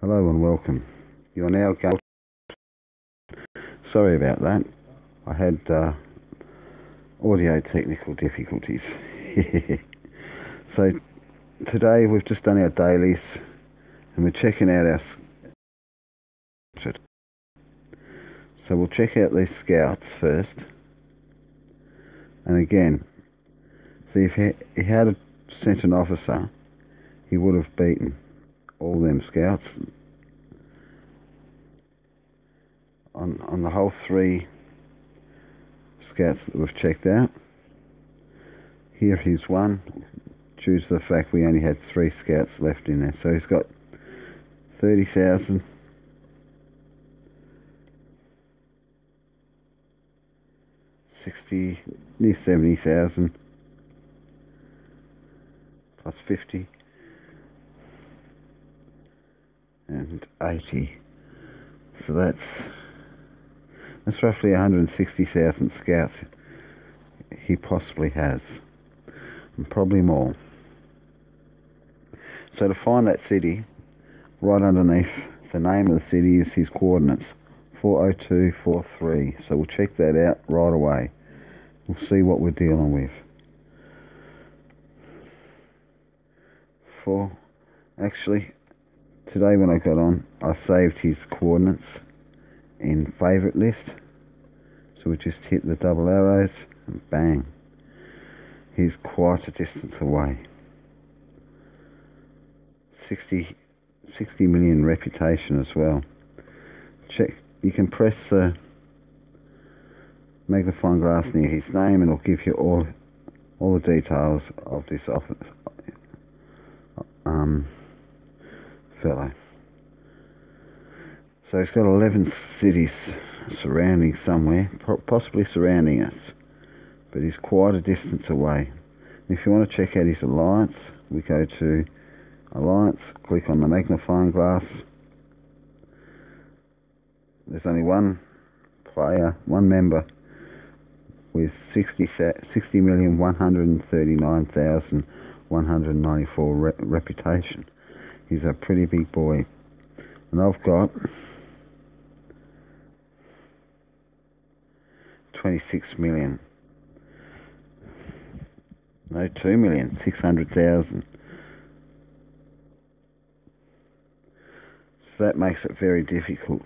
Hello and welcome. You're now going. Sorry about that. I had audio technical difficulties. So today we've just done our dailies and we're checking out our. So we'll check out these scouts first. And again, see if he had sent an officer, he would have beaten all them scouts. On the whole 3 scouts that we've checked out. Here he's one, due to the fact we only had 3 scouts left in there. So he's got 30,000. Near 70,000 plus 50 and 80. So that's roughly 160,000 scouts he possibly has, and probably more. So to find that city, right underneath the name of the city is his coordinates, 40243. So we'll check that out right away. We'll see what we're dealing with. Actually, today when I got on, I saved his coordinates in favourite list. So we just hit the double arrows and bang. He's quite a distance away. 60 million reputation as well. Check. You can press the magnifying glass near his name and it'll give you all the details of this office fellow. So he's got 11 cities surrounding somewhere, possibly surrounding us, but he's quite a distance away. If you want to check out his alliance, we go to alliance, click on the magnifying glass. There's only one player, one member with 60,139,194 reputation. He's a pretty big boy. And I've got 26 million. No, 2,600,000. So that makes it very difficult.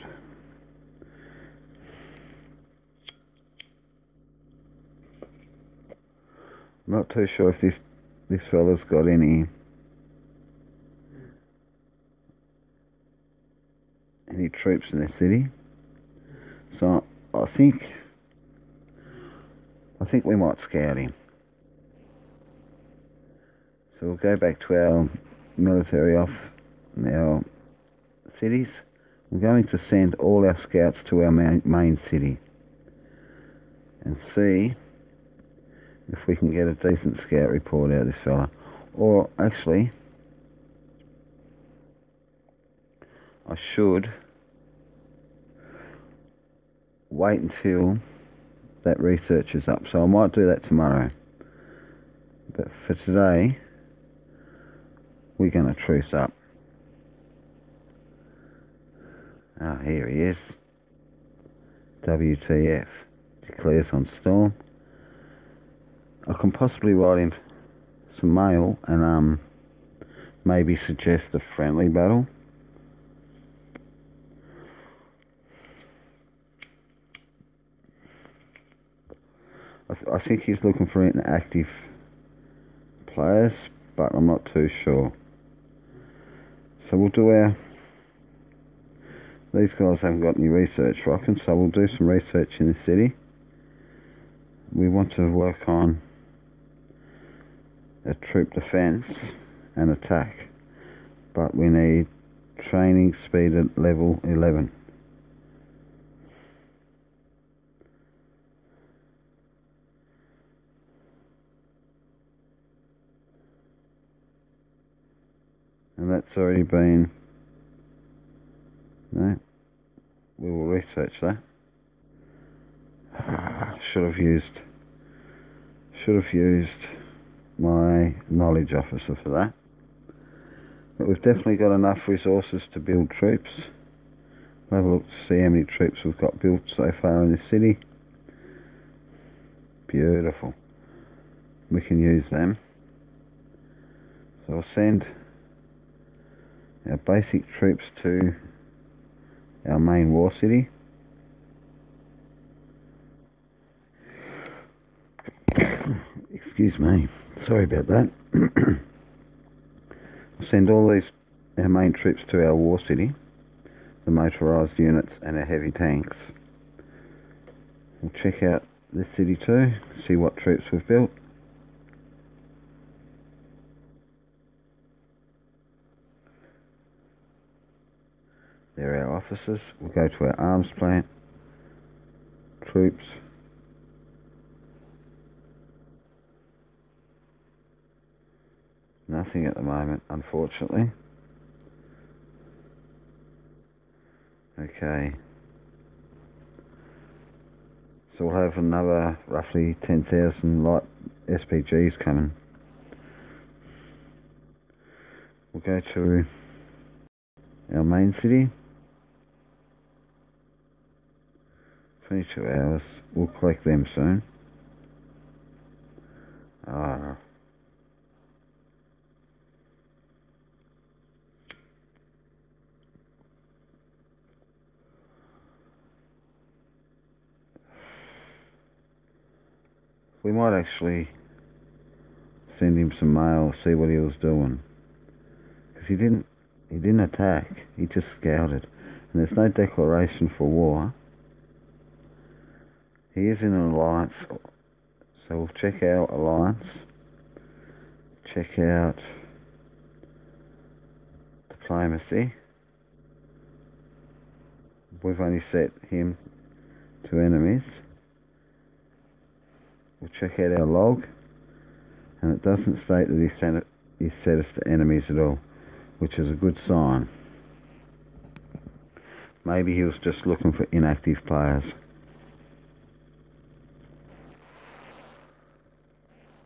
I'm not too sure if this fella's got any troops in the city. So I think we might scout him. So we'll go back to our military off our cities. I'm going to send all our scouts to our main city and see if we can get a decent scout report out of this fella. Or actually, I should wait until that research is up. So I might do that tomorrow. But for today, we're going to truce up. Ah, here he is. WTF. Declares on storm. I can possibly write him some mail and maybe suggest a friendly battle. I think he's looking for inactive players, but I'm not too sure. So we'll do these guys haven't got any research rocking, so we'll do some research in the city. We want to work on a troop defence and attack, but we need training speed at level 11. And that's already been, no, we will research that. Should have used my knowledge officer for that. But we've definitely got enough resources to build troops. We'll have a look to see how many troops we've got built so far in this city. Beautiful. We can use them. So I'll send our basic troops to our main war city. Excuse me, sorry about that. We'll send all our main troops to our war city, the motorised units and our heavy tanks. We'll check out this city too, see what troops we've built. There are our officers. We'll go to our arms plant, troops. Nothing at the moment, unfortunately. Okay. So we'll have another roughly 10,000 light SPGs coming. We'll go to our main city. 22 hours. We'll collect them soon. We might actually send him some mail, see what he was doing. Because he didn't attack, he just scouted. And there's no declaration for war. He is in an alliance, so we'll check our alliance. Check out diplomacy. We've only set him to enemies. We'll check out our log, and it doesn't state that he set us to enemies at all, which is a good sign. Maybe he was just looking for inactive players.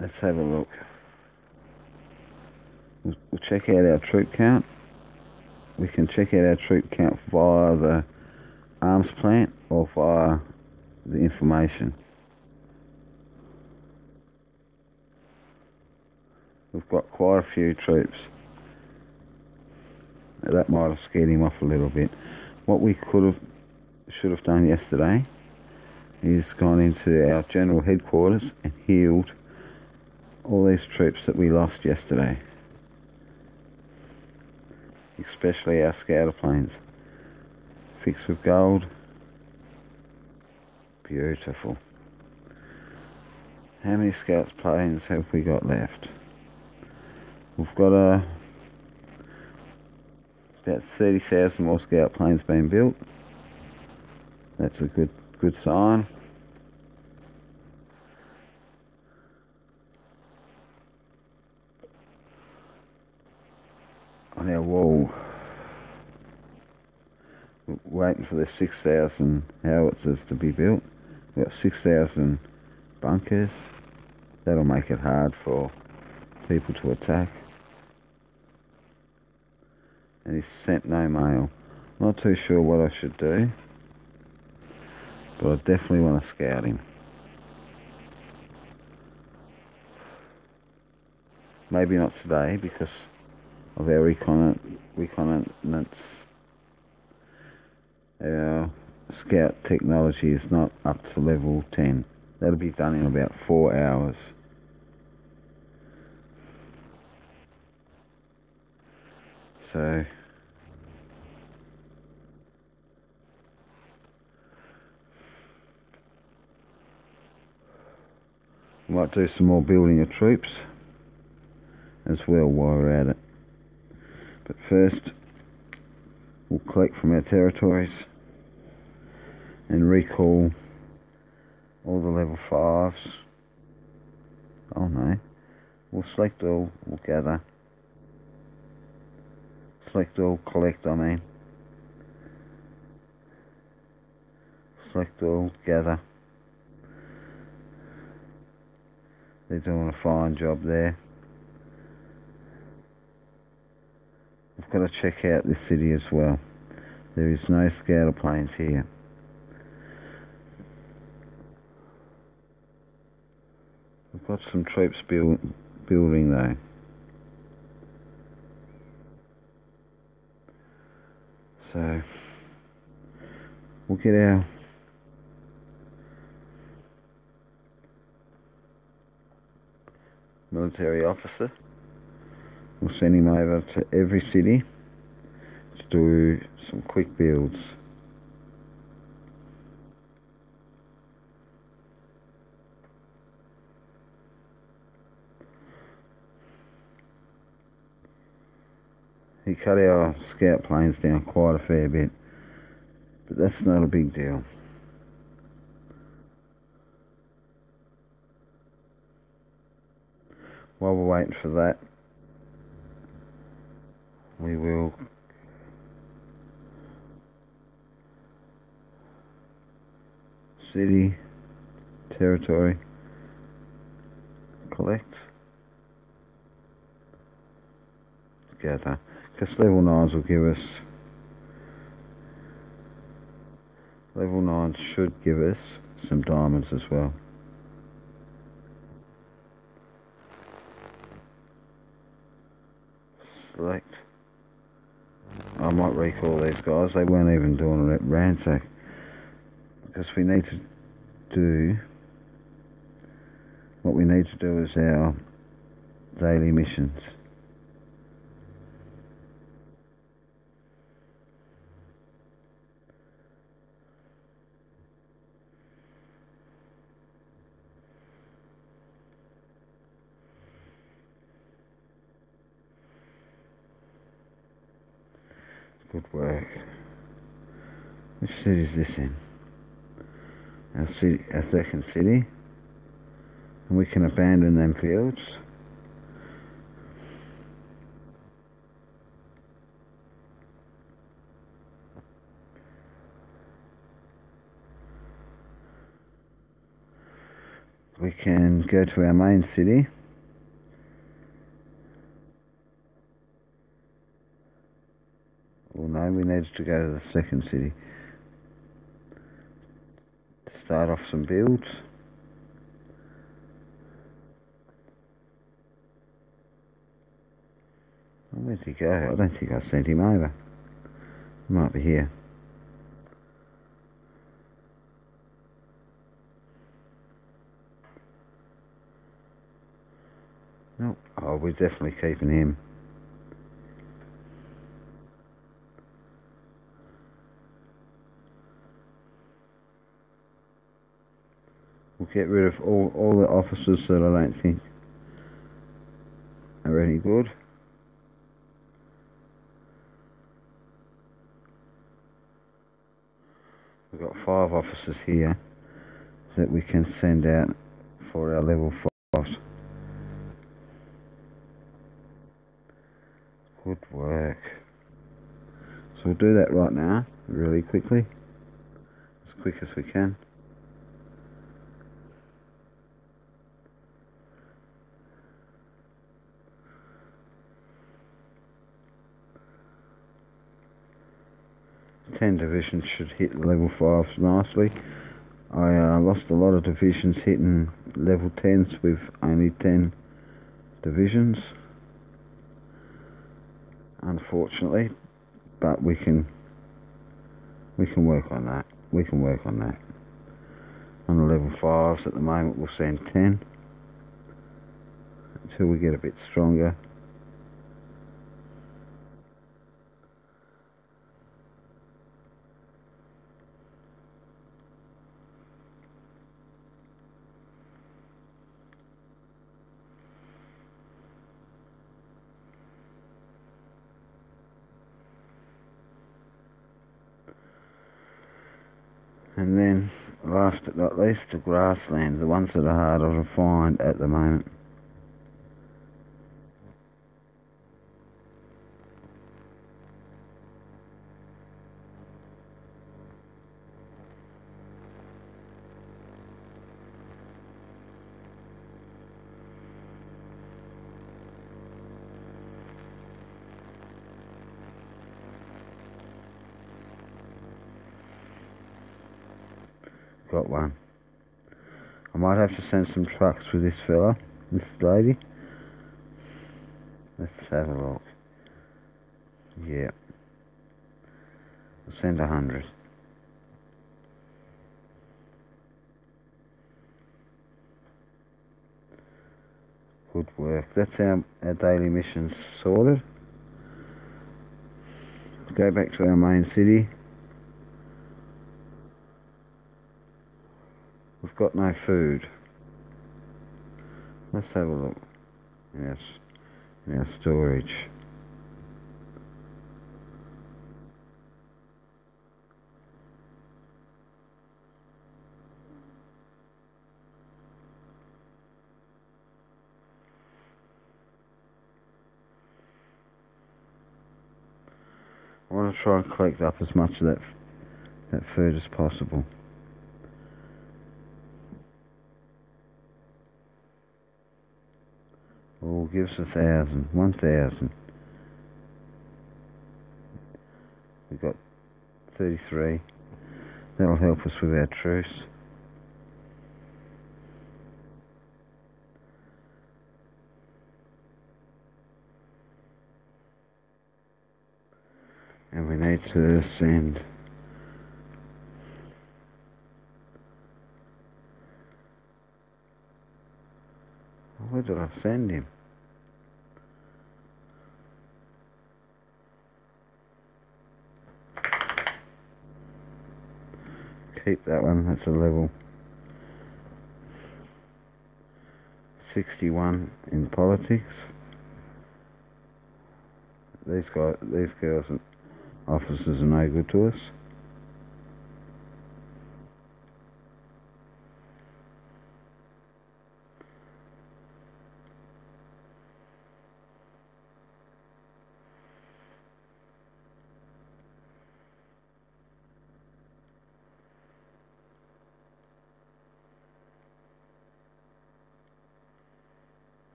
Let's have a look. We'll check out our troop count. We can check out our troop count via the arms plant or via the information. We've got quite a few troops. That might have scared him off a little bit. What we should have done yesterday is gone into our general headquarters and healed all these troops that we lost yesterday. Especially our scouter planes. Fixed with gold. Beautiful. How many scouts planes have we got left? We've got about 30,000 more scout planes being built. That's a good sign. On our wall, we're waiting for the 6,000 howitzers to be built. We've got 6,000 bunkers. That'll make it hard for people to attack. And he's sent no mail. Not too sure what I should do, but I definitely want to scout him. Maybe not today because of our reconnaissance. Our scout technology is not up to level 10. That'll be done in about 4 hours. So we might do some more building of troops as well while we're at it. But first we'll collect from our territories and recall all the level 5s. Oh no. We'll select all, we'll gather. Select all, collect I mean. Select all, gather. They're doing a fine job there. I've got to check out this city as well. There is no scouter planes here. I've got some troops building though. So we'll get our military officer. We'll send him over to every city to do some quick builds. He cut our scout planes down quite a fair bit, but that's not a big deal. While we're waiting for that, we will city, territory, collect, gather, because level 9s will give us, level 9s should give us some diamonds as well. Select. I might recall these guys, they weren't even doing a ransack, because we need to do, what we need to do is our daily missions. Good work. Which city is this in? Our city, our second city. And we can abandon them fields. We can go to our main city. Well, no, we needed to go to the second city to start off some builds. Where'd he go? I don't think I sent him over. He might be here. Nope. Oh, we're definitely keeping him. We'll get rid of all the officers that I don't think are any good. We've got 5 officers here that we can send out for our level 5s. Good work. So we'll do that right now, really quickly, as quick as we can. Ten divisions should hit level 5s nicely. I lost a lot of divisions hitting level 10s with only 10 divisions, unfortunately, but we can work on that. We can work on that. On the level 5s at the moment we'll send 10 until we get a bit stronger. And then, last but not least, the grassland, the ones that are harder to find at the moment. got one. I might have to send some trucks with this fella, this lady. Let's have a look. Yeah. I'll send 100. Good work. That's our daily missions sorted. Let's go back to our main city. We've got no food. Let's have a look. Yes, in our storage. I want to try and collect up as much of that food as possible. Oh, give us 1,000. 1,000. We've got 33. That'll help us with our truce. And we need to send where did I send him? Keep that one, that's a level 61 in politics. These girls and officers are no good to us.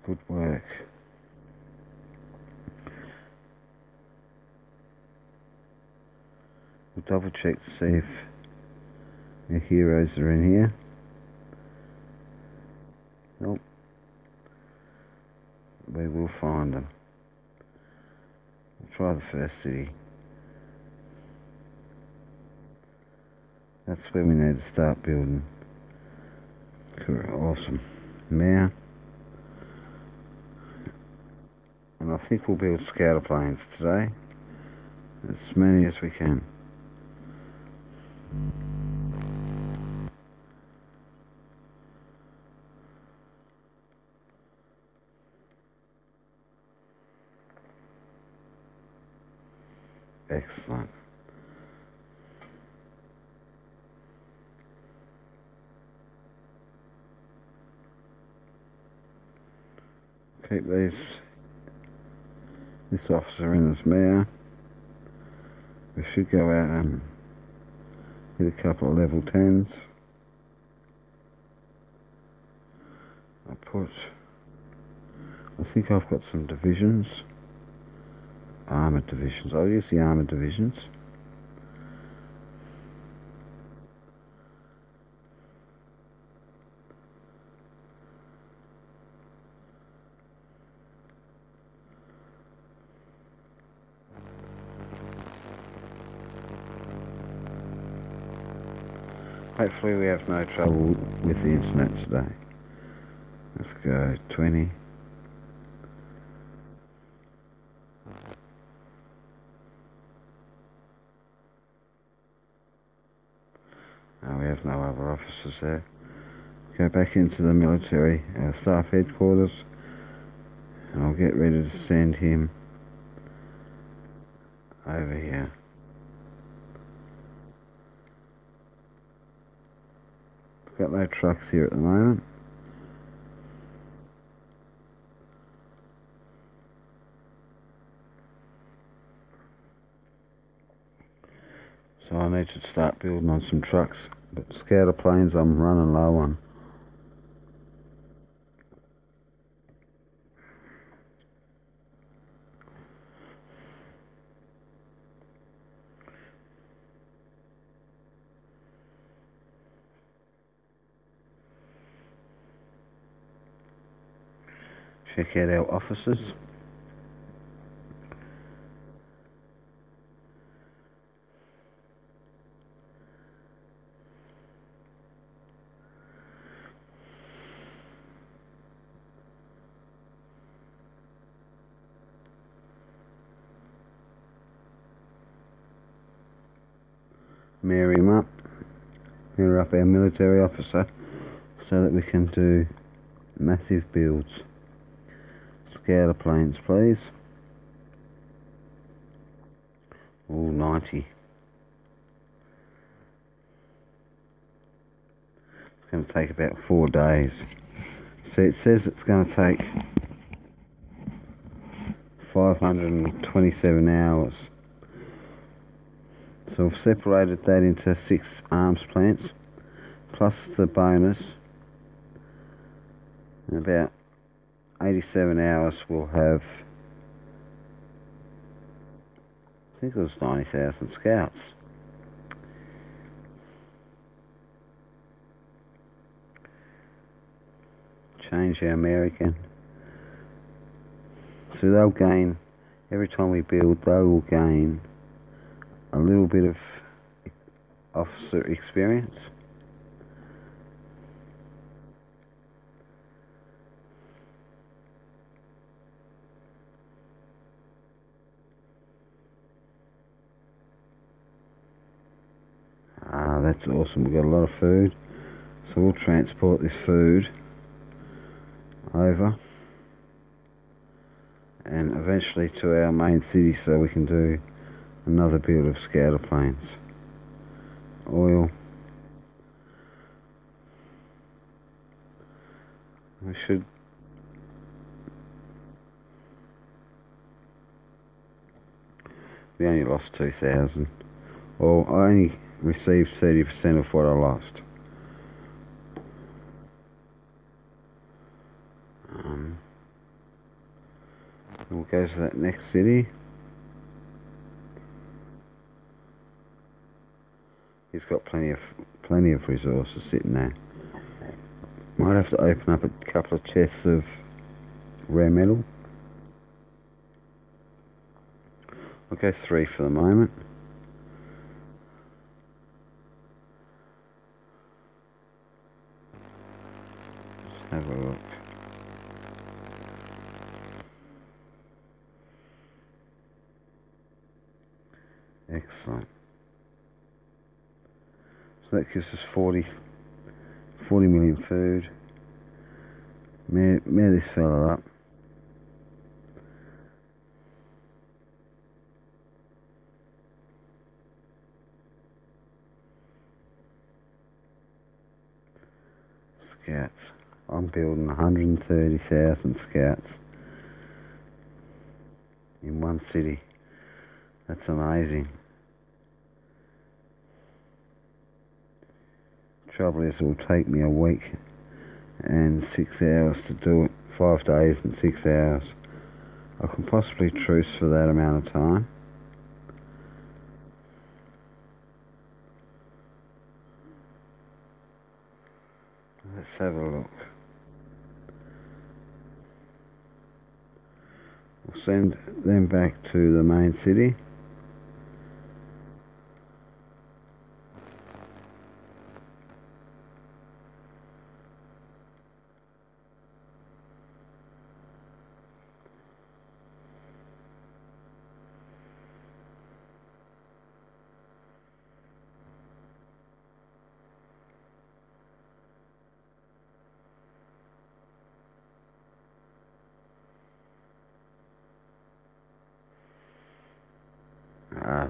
Good work. We'll double check to see if our heroes are in here. Nope. We will find them. We'll try the first city. That's where we need to start building. Awesome. Now. And I think we'll build scouter planes today. As many as we can. Excellent. Keep this officer in as mayor. We should go out and hit a couple of level 10s. I think I've got some divisions. Armoured divisions. I'll use the armoured divisions. Hopefully we have no trouble with the internet today. Let's go 20. No, we have no other officers there. Go back into the military, our staff headquarters, and I'll get ready to send him over here. Got no trucks here at the moment. So I need to start building on some trucks, but scouter planes I'm running low on. Check out our offices. Mirror him up. Mirror up our military officer so that we can do massive builds. Scouter planes, please. All 90. It's going to take about 4 days. See, it says it's going to take 527 hours. So I've separated that into 6 arms plants, plus the bonus. In about 87 hours we'll have, I think it was 90,000 scouts. Change our American. So they'll gain, every time we build, they will gain a little bit of officer experience. That's awesome. We've got a lot of food, so we'll transport this food over and eventually to our main city so we can do another build of scouter planes. Oil. We only lost 2,000. Well, I only received 30% of what I lost. We'll go to that next city. He's got plenty of resources sitting there. Might have to open up a couple of chests of rare metal. I'll go 3 for the moment. Let's have a look. Excellent. So that gives us 40 million food. Mayor this fella up. Scouts. I'm building 130,000 scouts in one city. That's amazing. Trouble is, it will take me a week and 6 hours to do it. 5 days and 6 hours. I can possibly truce for that amount of time. Let's have a look. We'll send them back to the main city.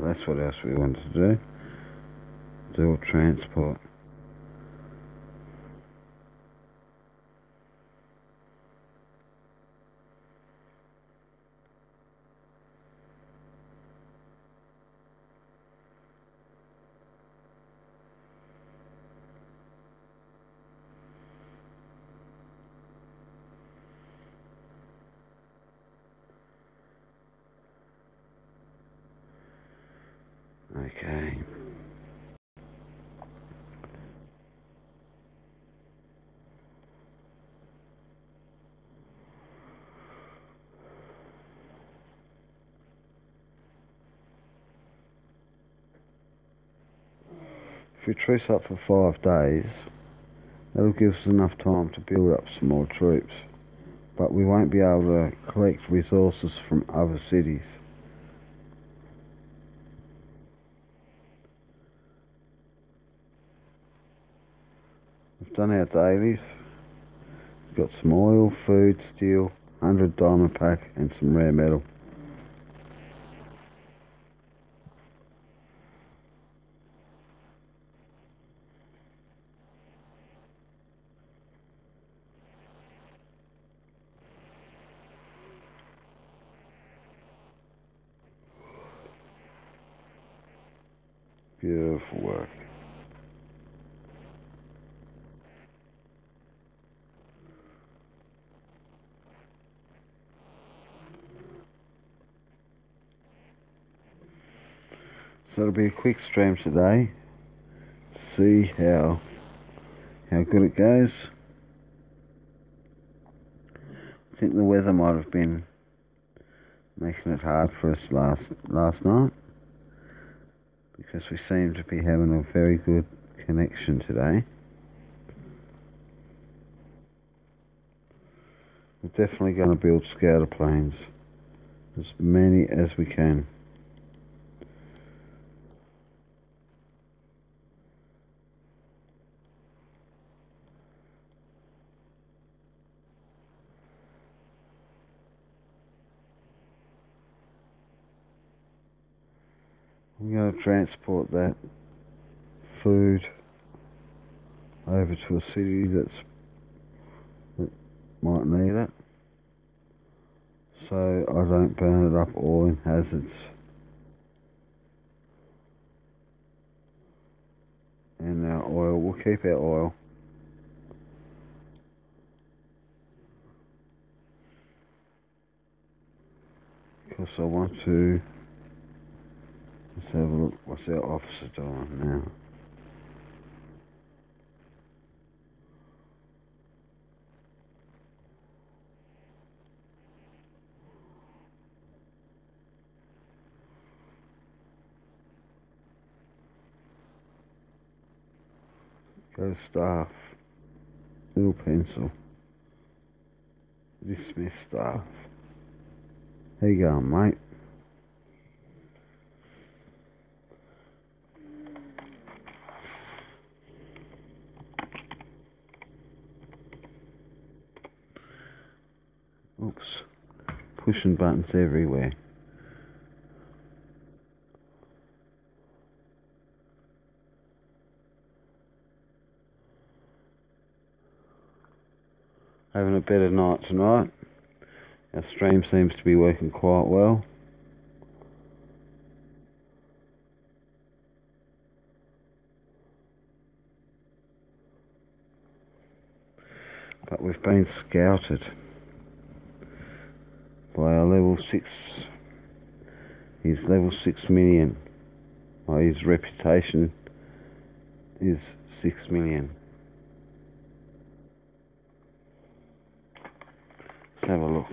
That's what else we wanted to do. Dual transport. Okay. If we truce up for 5 days, that'll give us enough time to build up some more troops, but we won't be able to collect resources from other cities. We've done our dailies. We've got some oil, food, steel, 100 diamond pack and some rare metal. Beautiful work. So it'll be a quick stream today to see how good it goes. I think the weather might have been making it hard for us last night, because we seem to be having a very good connection today. We're definitely going to build scouter planes, as many as we can. I'm going to transport that food over to a city that might need it, so I don't burn it up all in hazards. And our oil, we'll keep our oil. Because I want to, let's have a look, what's our officer doing now? Go staff, little pencil, dismiss staff. How you going, mate? Oops, pushing buttons everywhere. Having a better night tonight. Our stream seems to be working quite well. But we've been scouted by our level 6. He's level 6 million. Well, his reputation is 6 million. Let's have a look.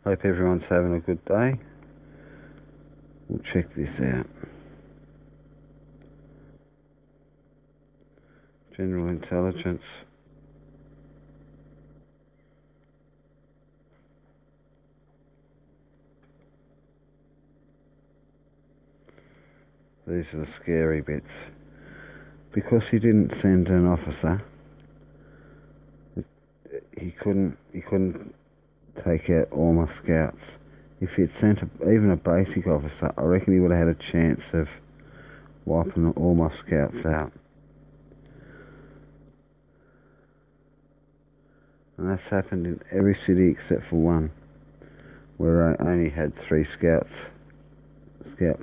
Hope everyone's having a good day. We'll check this out. General intelligence. These are the scary bits. Because he didn't send an officer, he couldn't take out all my scouts. If he'd sent even a basic officer, I reckon he would have had a chance of wiping all my scouts out. And that's happened in every city except for one, where I only had 3 scout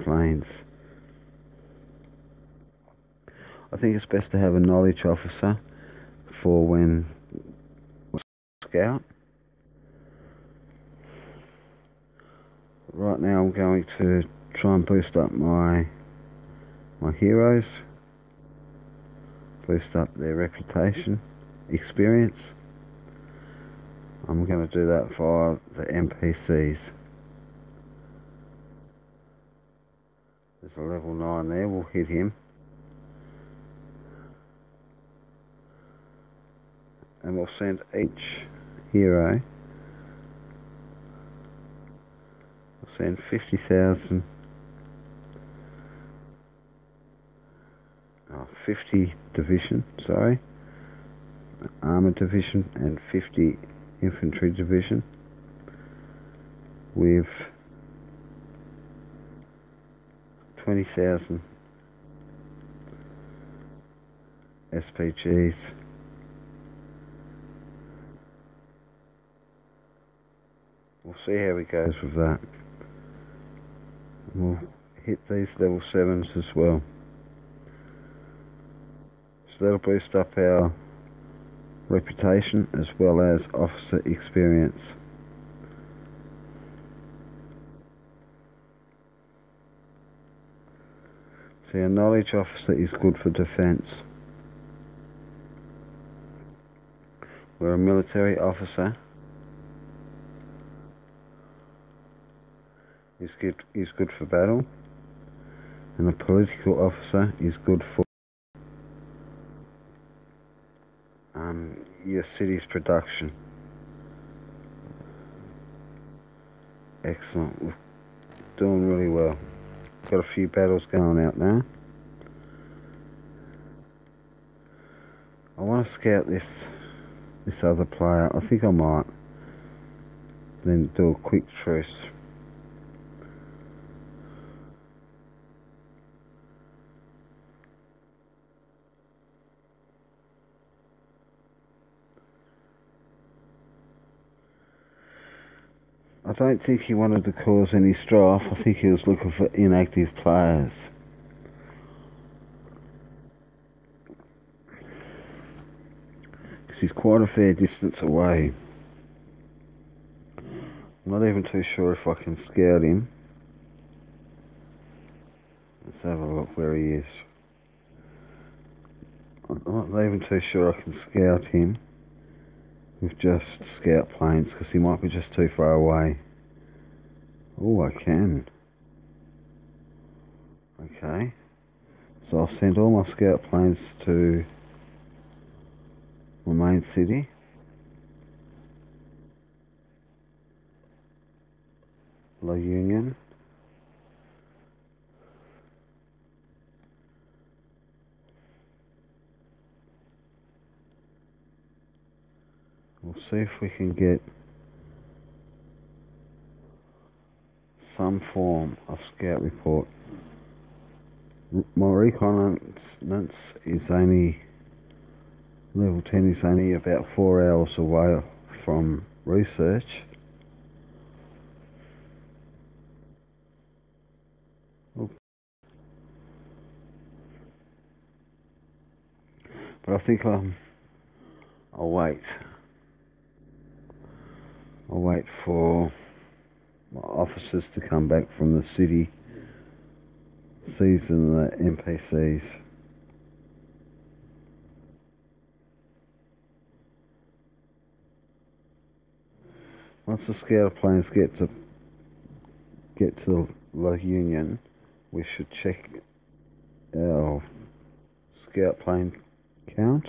planes. I think it's best to have a knowledge officer for when scout. Right now I'm going to try and boost up my heroes, boost up their reputation, experience. I'm going to do that via the NPCs. There's a level 9 there, we'll hit him. And we'll send each hero, we'll send 50,000, 50 division, sorry, armor division and 50 infantry division with 20,000 SPGs. We'll see how it goes with that. We'll hit these level 7s as well. So that'll boost up our reputation as well as officer experience. So our knowledge officer is good for defence. We're a military officer. Is good for battle, and a political officer is good for your city's production. Excellent, we're doing really well. Got a few battles going out now. I want to scout this other player. I think I might then do a quick truce. I don't think he wanted to cause any strife. I think he was looking for inactive players. Because he's quite a fair distance away. I'm not even too sure if I can scout him. Let's have a look where he is. I'm not even too sure I can scout him with just scout planes, because he might be just too far away. Oh, I can. Okay. So I'll send all my scout planes to my main city. La Union. We'll see if we can get some form of scout report. My reconnaissance is only, level 10 is only about 4 hours away from research. But I think I'll wait. I'll wait for my officers to come back from the city, season the NPCs. Once the scout planes get to La Union, we should check our scout plane count.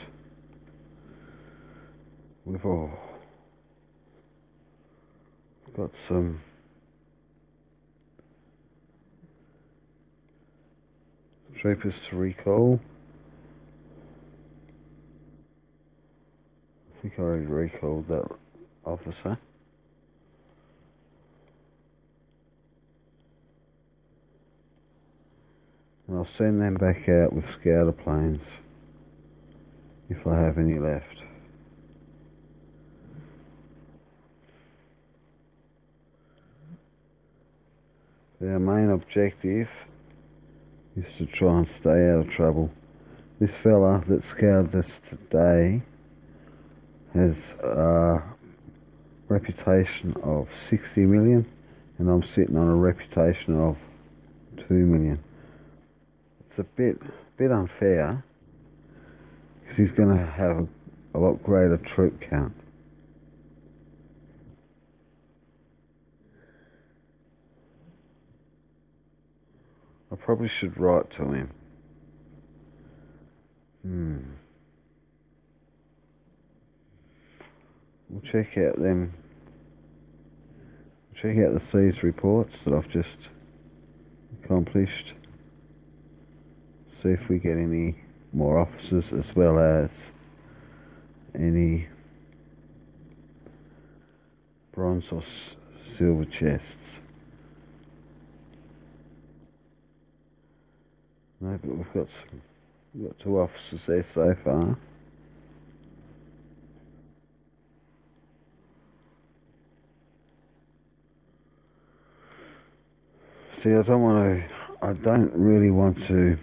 We've got some troopers to recall. I think I already recalled that officer. And I'll send them back out with scouter planes if I have any left. But our main objective is to try and stay out of trouble. This fella that scouted us today has reputation of 60 million, and I'm sitting on a reputation of 2 million. It's a bit unfair, because he's going to have a lot greater troop count. I probably should write to him. We'll check out the siege reports that I've just accomplished. See if we get any more officers, as well as any bronze or silver chests. No, but we've got 2 officers there so far. See, I don't really want to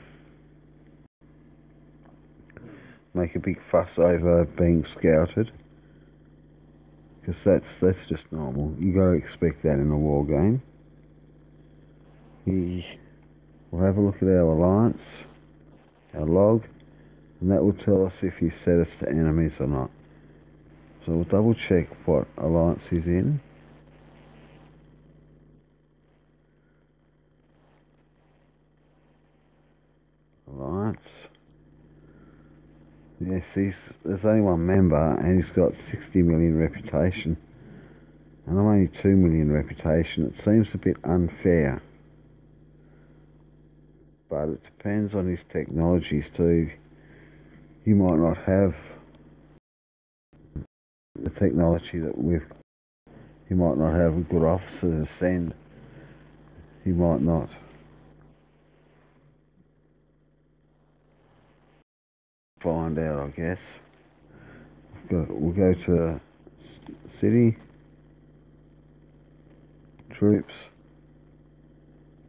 make a big fuss over being scouted, because that's just normal. You got to expect that in a war game. We'll have a look at our alliance, our log, and that will tell us if he's set us to enemies or not. So we'll double check what alliance he's in. Alliance. Yes, there's only 1 member, and he's got 60 million reputation, and I'm only 2 million reputation. It seems a bit unfair, but it depends on his technologies too. He might not have the technology that we've. He might not have a good officer to send. He might not. Find out, I guess. We'll go to city, troops.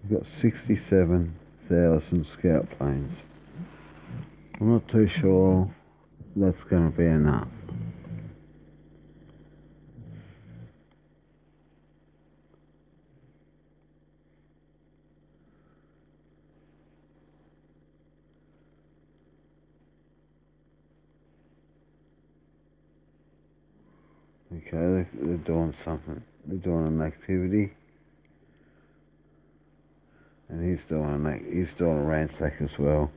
We've got 67,000 scout planes. I'm not too sure that's going to be enough. Okay, they're doing something. They're doing an activity, and he's doing a ransack as well.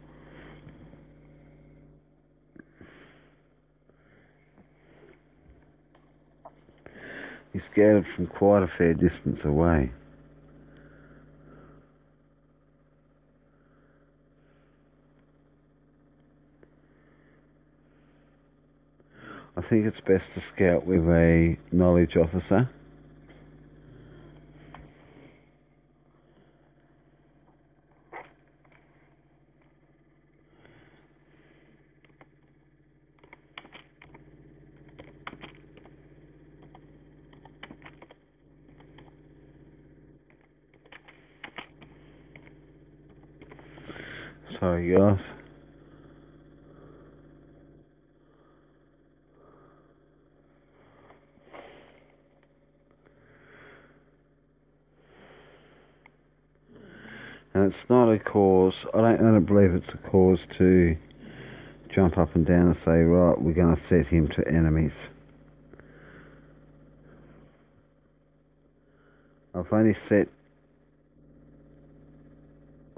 He's scouted from quite a fair distance away. I think it's best to scout with a knowledge officer. Sorry guys. And it's not a cause, I don't believe it's a cause to jump up and down and say, right, we're going to set him to enemies. I've only set,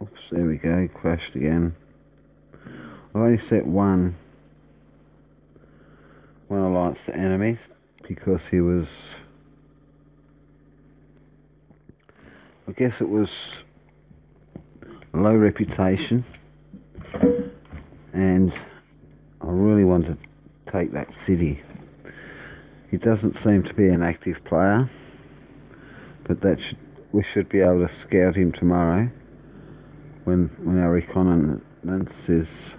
oops, there we go, crashed again. I've only set one alliance to enemies, because he was, I guess it was low reputation, and I really want to take that city. He doesn't seem to be an active player, but we should be able to scout him tomorrow when our reconnaissance is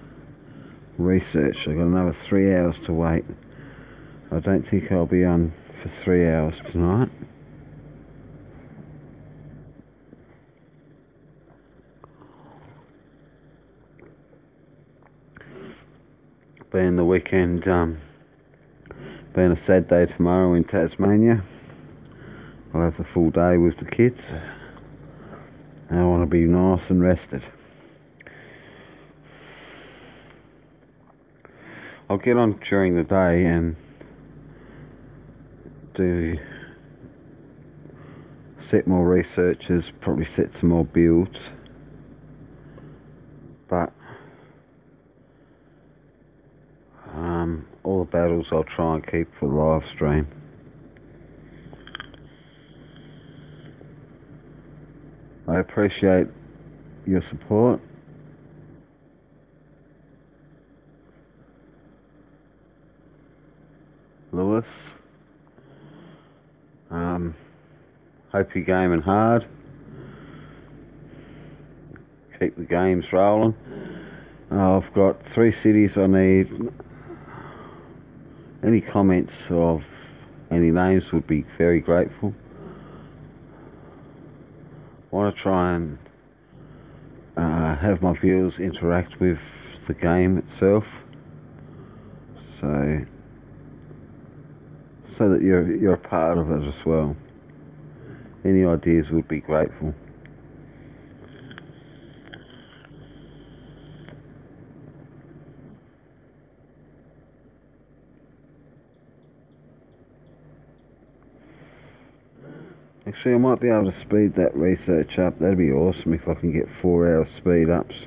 researched. I've got another 3 hours to wait. I don't think I'll be on for 3 hours tonight. Being the weekend, being a sad day tomorrow in Tasmania. I'll have the full day with the kids. I want to be nice and rested. I'll get on during the day and do set more researches, probably set some more builds, but all the battles I'll try and keep for live stream. I appreciate your support. Lewis. Hope you're gaming hard. Keep the games rolling. I've got 3 cities I need. Any comments of any names would be very grateful. I want to try and have my viewers interact with the game itself, so that you're a part of it as well. Any ideas would be grateful. Actually, I might be able to speed that research up. That'd be awesome if I can get 4-hour speed ups.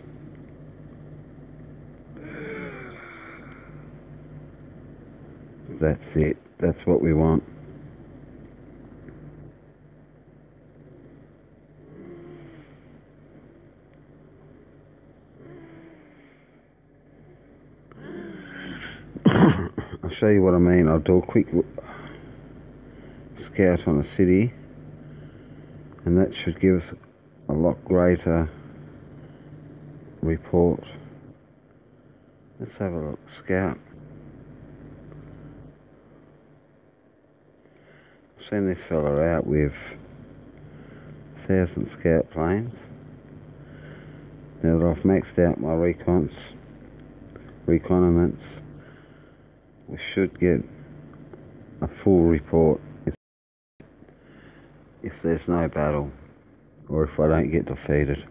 That's it. That's what we want. I'll show you what I mean. I'll do a quick scout on a city, and that should give us a lot greater report. Let's have a look. Scout. Send this fella out with 1,000 scout planes. Now that I've maxed out my reconnaissance, we should get a full report if there's no battle, or if I don't get defeated.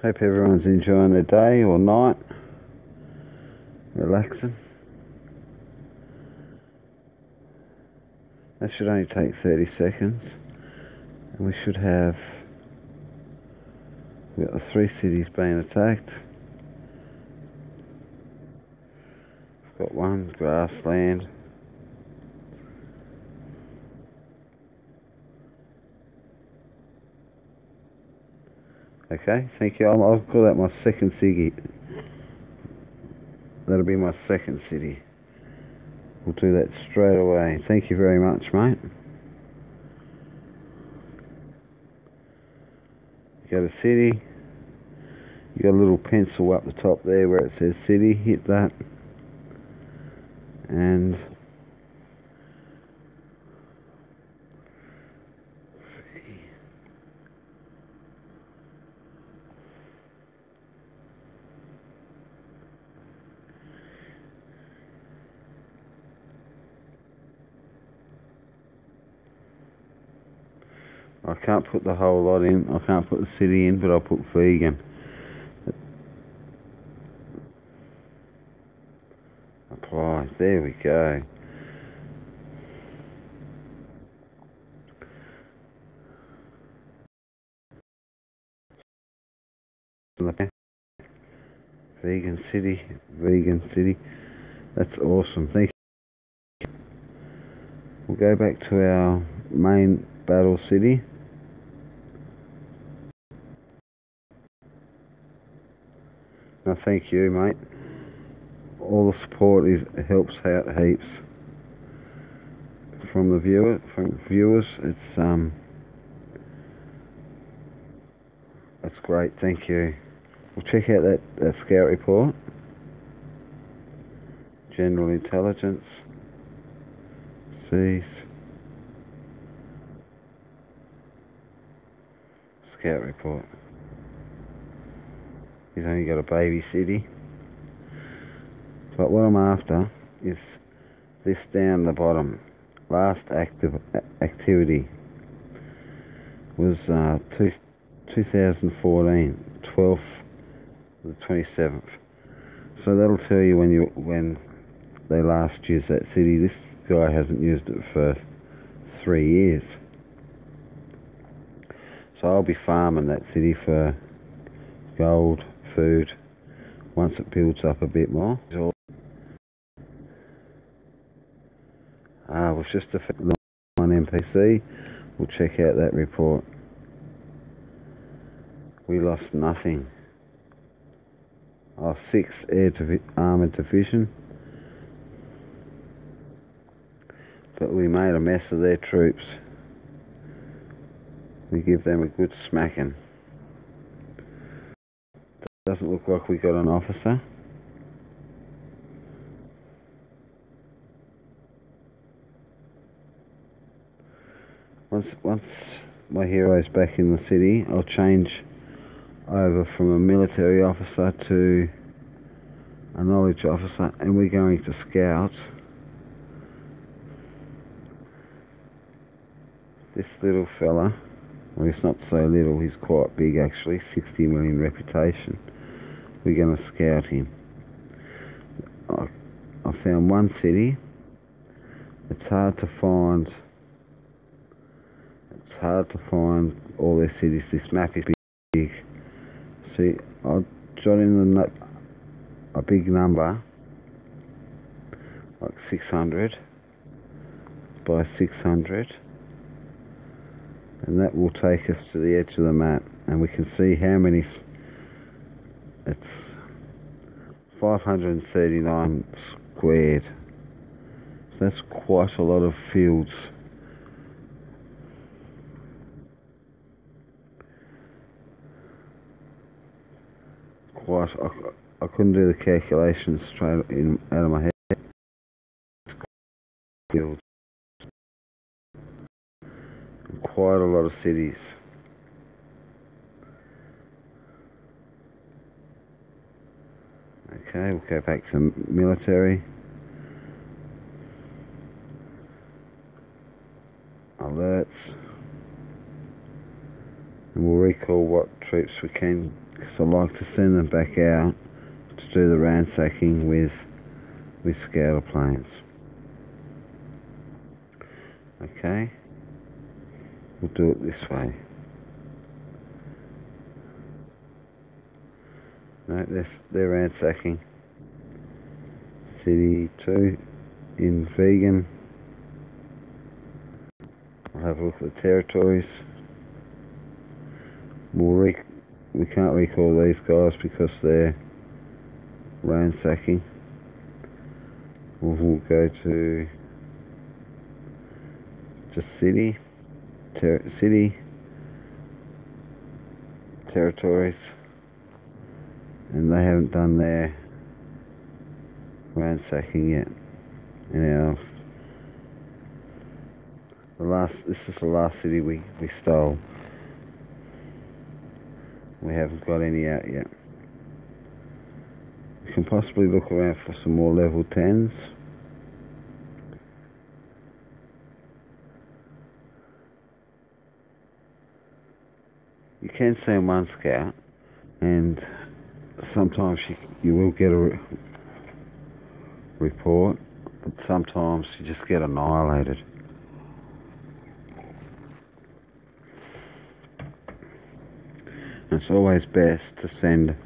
Hope everyone's enjoying their day or night, relaxing. That should only take 30 seconds, and we should have, we've got the 3 cities being attacked. We've got 1 grassland. Okay, thank you. I'll call that my second city. That'll be my second city. We'll do that straight away. Thank you very much, mate. You go to city. You got a little pencil up the top there where it says city. Hit that. And I can't put the whole lot in. I can't put the city in, but I'll put vegan. Apply. There we go. Vegan city. Vegan city. That's awesome. Thank you. We'll go back to our main battle city. No, thank you, mate. All the support helps out heaps from the viewers. It's That's great, thank you. We'll check out that scout report. General intelligence. Seas. Scout report. He's only got a baby city. But what I'm after is this down the bottom. Last activity was 2014, 12th to the 27th. So that'll tell you when they last used that city. This guy hasn't used it for 3 years. So I'll be farming that city for gold, food, once it builds up a bit more. We've just defeated one NPC. We'll check out that report. We lost nothing. 6 armoured division. But we made a mess of their troops. We give them a good smacking. Doesn't look like we got an officer. Once my hero's back in the city, I'll change over from a military officer to a knowledge officer, and we're going to scout this little fella. Well, he's not so little, he's quite big actually, 60 million reputation. We're going to scout him. I found one city. It's hard to find all their cities. This map is big. See, I'll jot in a big number, like 600 by 600, and that will take us to the edge of the map, and we can see how many. It's 539 squared, so that's quite a lot of fields. I couldn't do the calculations straight out of my head. Fields. Quite a lot of cities. Okay, we'll go back to military. Alerts. And we'll recall what troops we can, because I'd like to send them back out to do the ransacking with scouter planes. Okay, we'll do it this way. No, they're ransacking City 2 in Vegan. I'll have a look at the territories. We can't recall these guys because they're ransacking. We'll go to just city, territories, and they haven't done their ransacking yet. This is the last city we stole. We haven't got any out yet. We can possibly look around for some more level 10s. You can send one scout, and sometimes you will get a report, but sometimes you just get annihilated. It's always best to send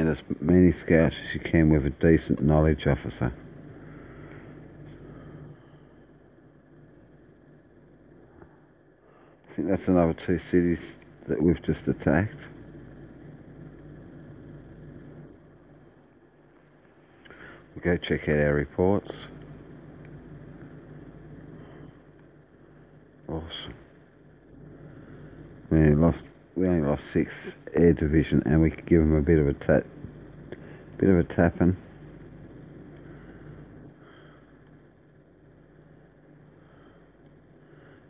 as many scouts as you can with a decent knowledge officer. I think that's another 2 cities that we've just attacked. We'll go check out our reports. Awesome. We only lost 6 air division, and we could give them a bit of a tapping.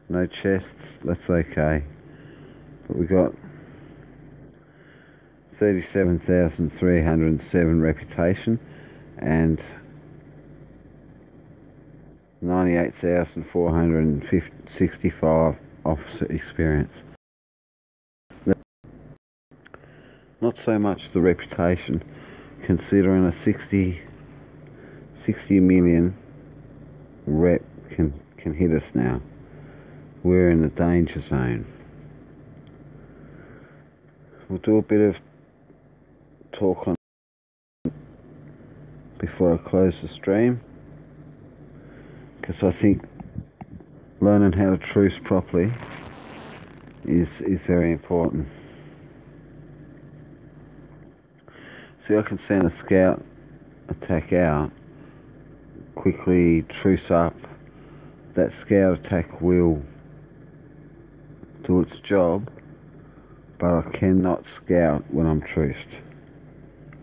No chests, that's okay. But we got 37,307 reputation and 98,465 officer experience. Not so much the reputation, considering a 60 million rep can hit us now. We're in the danger zone. We'll do a bit of talk on before I close the stream, because I think learning how to truce properly is very important. See, I can send a scout attack out, quickly truce up. That scout attack will do its job, but I cannot scout when I'm truced.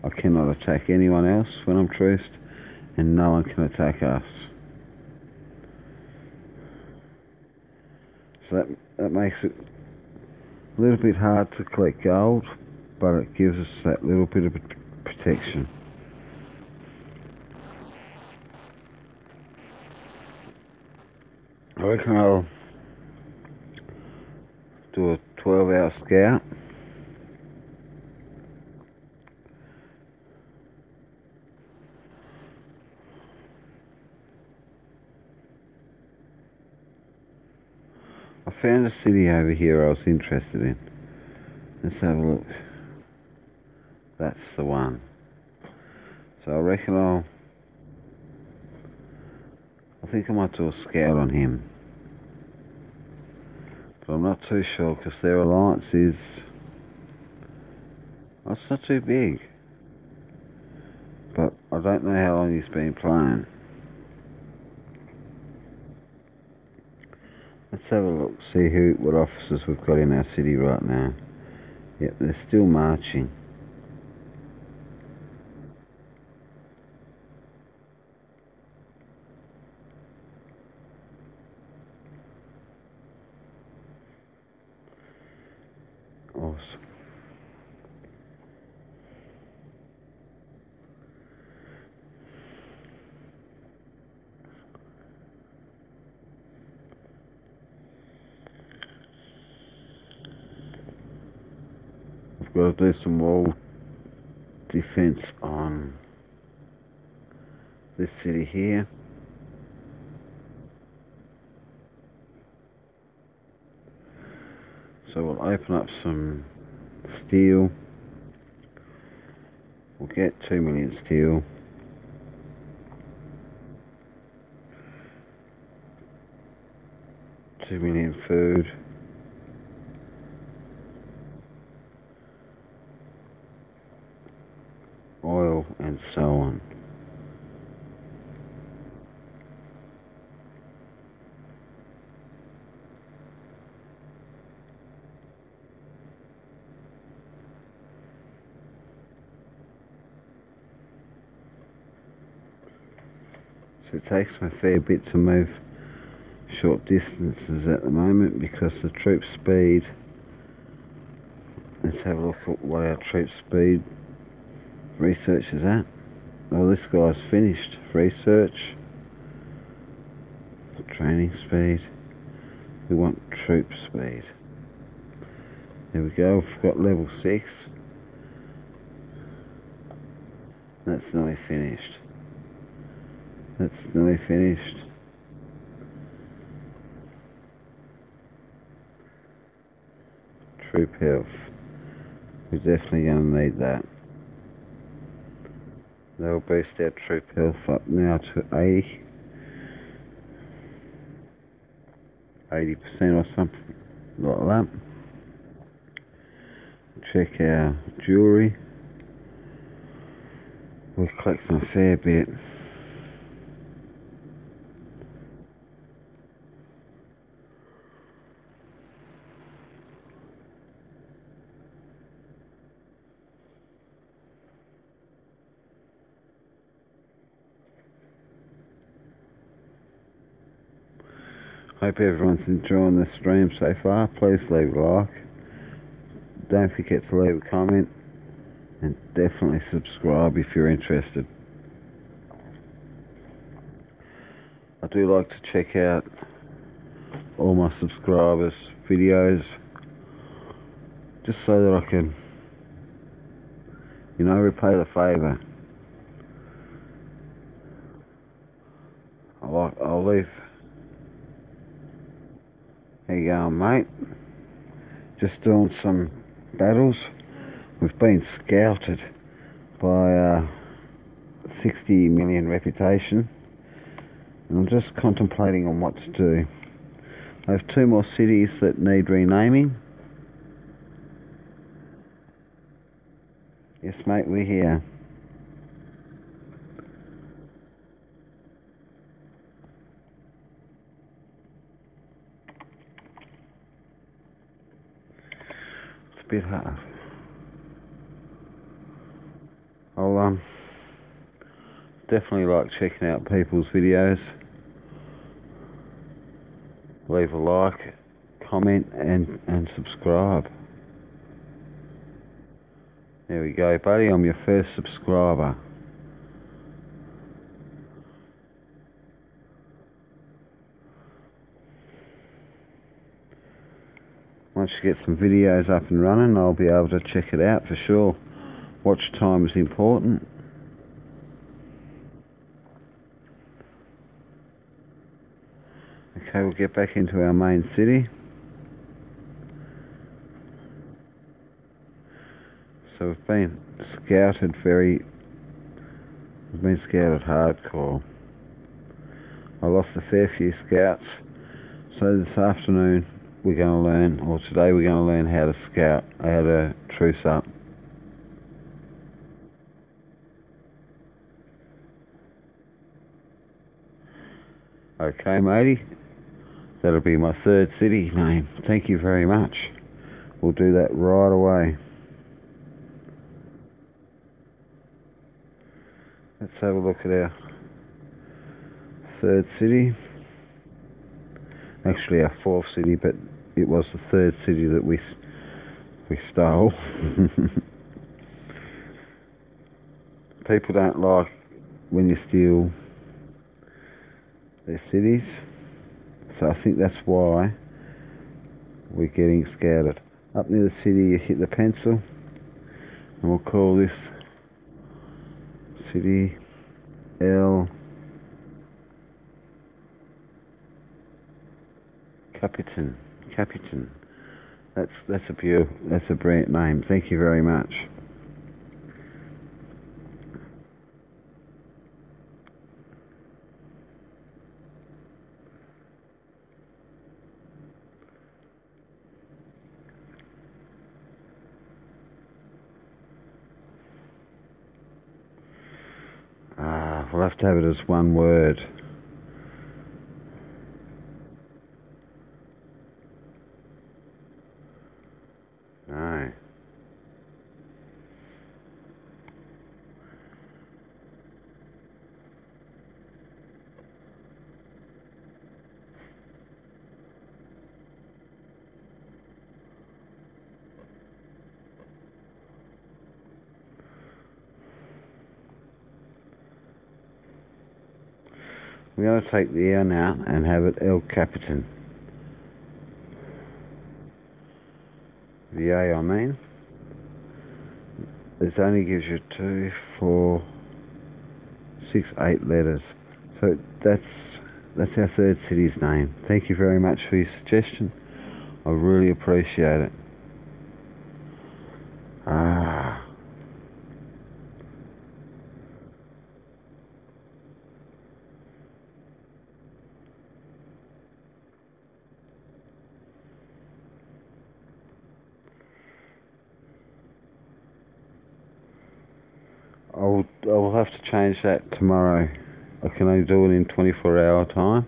I cannot attack anyone else when I'm truced, and no one can attack us. So that makes it a little bit hard to collect gold, but it gives us that little bit of protection. I reckon I'll do a 12-hour scout. I found a city over here I was interested in. Let's have a look. That's the one. So I reckon I think I might do a scout on him. But I'm not too sure, because their alliance is... Well, it's not too big. But I don't know how long he's been playing. Let's have a look, see what officers we've got in our city right now. Yep, they're still marching. Awesome. I've got to do some wall defense on this city here. So we'll open up some steel. We'll get 2 million steel. $2 million food. Oil and so on. So it takes me a fair bit to move short distances at the moment, because the troop speed, let's have a look at what our troop speed research is at. Well, this guy's finished research. Training speed. We want troop speed. There we go, we've got level 6. That's nearly finished. That's nearly finished. Troop health. We're definitely going to need that. That'll boost our troop health up now to 80% or something like that. Check our jewellery. We're collecting a fair bit. Hope everyone's enjoying the stream so far. Please leave a like. Don't forget to leave a comment. And definitely subscribe if you're interested. I do like to check out all my subscribers' videos, just so that I can, repay the favour. I'll leave. How you going, mate? Just doing some battles. We've been scouted by 60 million reputation, and I'm just contemplating on what to do. I have 2 more cities that need renaming. Yes, mate, we're here. It's a bit hard. I'll definitely like checking out people's videos. Leave a like, comment and subscribe. There we go, buddy. I'm your first subscriber. Once you get some videos up and running, I'll be able to check it out for sure. Watch time is important. Okay, we'll get back into our main city. So we've been scouted hardcore. I lost a fair few scouts, so this afternoon we're going to learn, or today we're going to learn how to scout, how to truce up. Okay, matey. That'll be my 3rd city name. Thank you very much. We'll do that right away. Let's have a look at our 3rd city. Actually, our 4th city, but it was the 3rd city that we stole. People don't like when you steal their cities. So I think that's why we're getting scouted. Up near the city, you hit the pencil, and we'll call this city El Capitan. Capitan. That's a brilliant name. Thank you very much. We'll have to have it as one word. No. We're going to take the L now and have it El Capitan. The A, I mean. It only gives you 2, 4, 6, 8 letters. So that's our 3rd city's name. Thank you very much for your suggestion. I really appreciate it. I'll have to change that tomorrow. I can only do it in 24-hour time.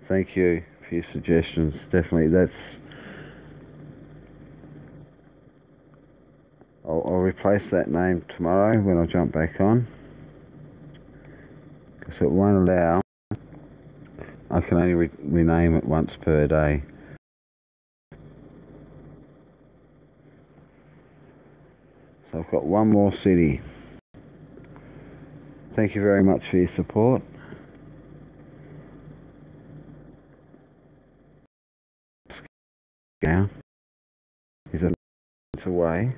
Thank you for your suggestions. Definitely, I'll reply replace that name tomorrow when I jump back on, because it won't allow. I can only rename it once per day. So I've got one more city. Thank you very much for your support. Now is a away.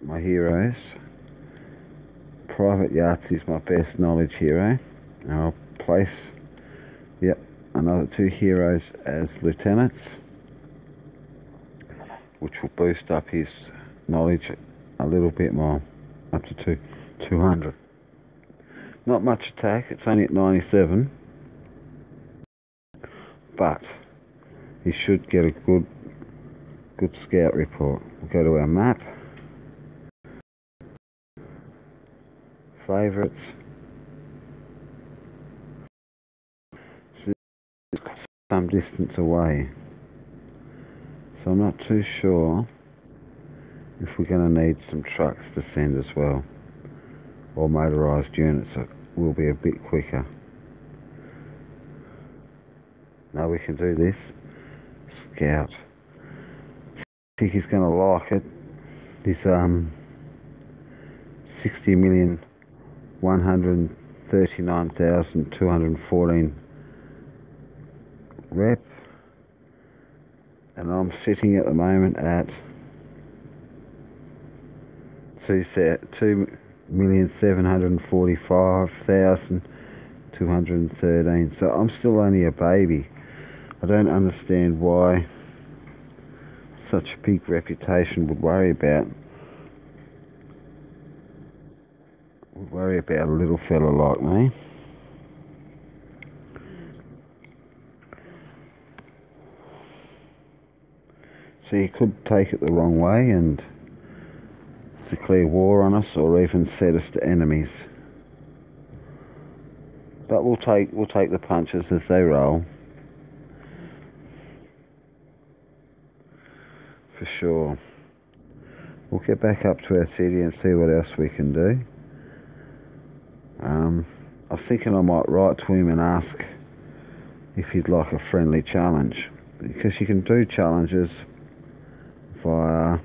My heroes. Private Yachts is my best knowledge hero. And I'll place, yep, another 2 heroes as lieutenants, which will boost up his knowledge a little bit more, up to 200. Not much attack, it's only at 97, but he should get a good scout report. We'll go to our map, favourites. Some distance away, so I'm not too sure if we're going to need some trucks to send as well, or motorised units that will be a bit quicker. Now we can do this. Scout. I think he's going to like it. This 60,139,214 rep, and I'm sitting at the moment at 2,745,213. So I'm still only a baby. I don't understand why such a big reputation would worry about a little fella like me. So he could take it the wrong way and declare war on us, or even set us to enemies. But we'll take the punches as they roll, for sure. We'll get back up to our city and see what else we can do. I was thinking I might write to him and ask if he'd like a friendly challenge, because you can do challenges via,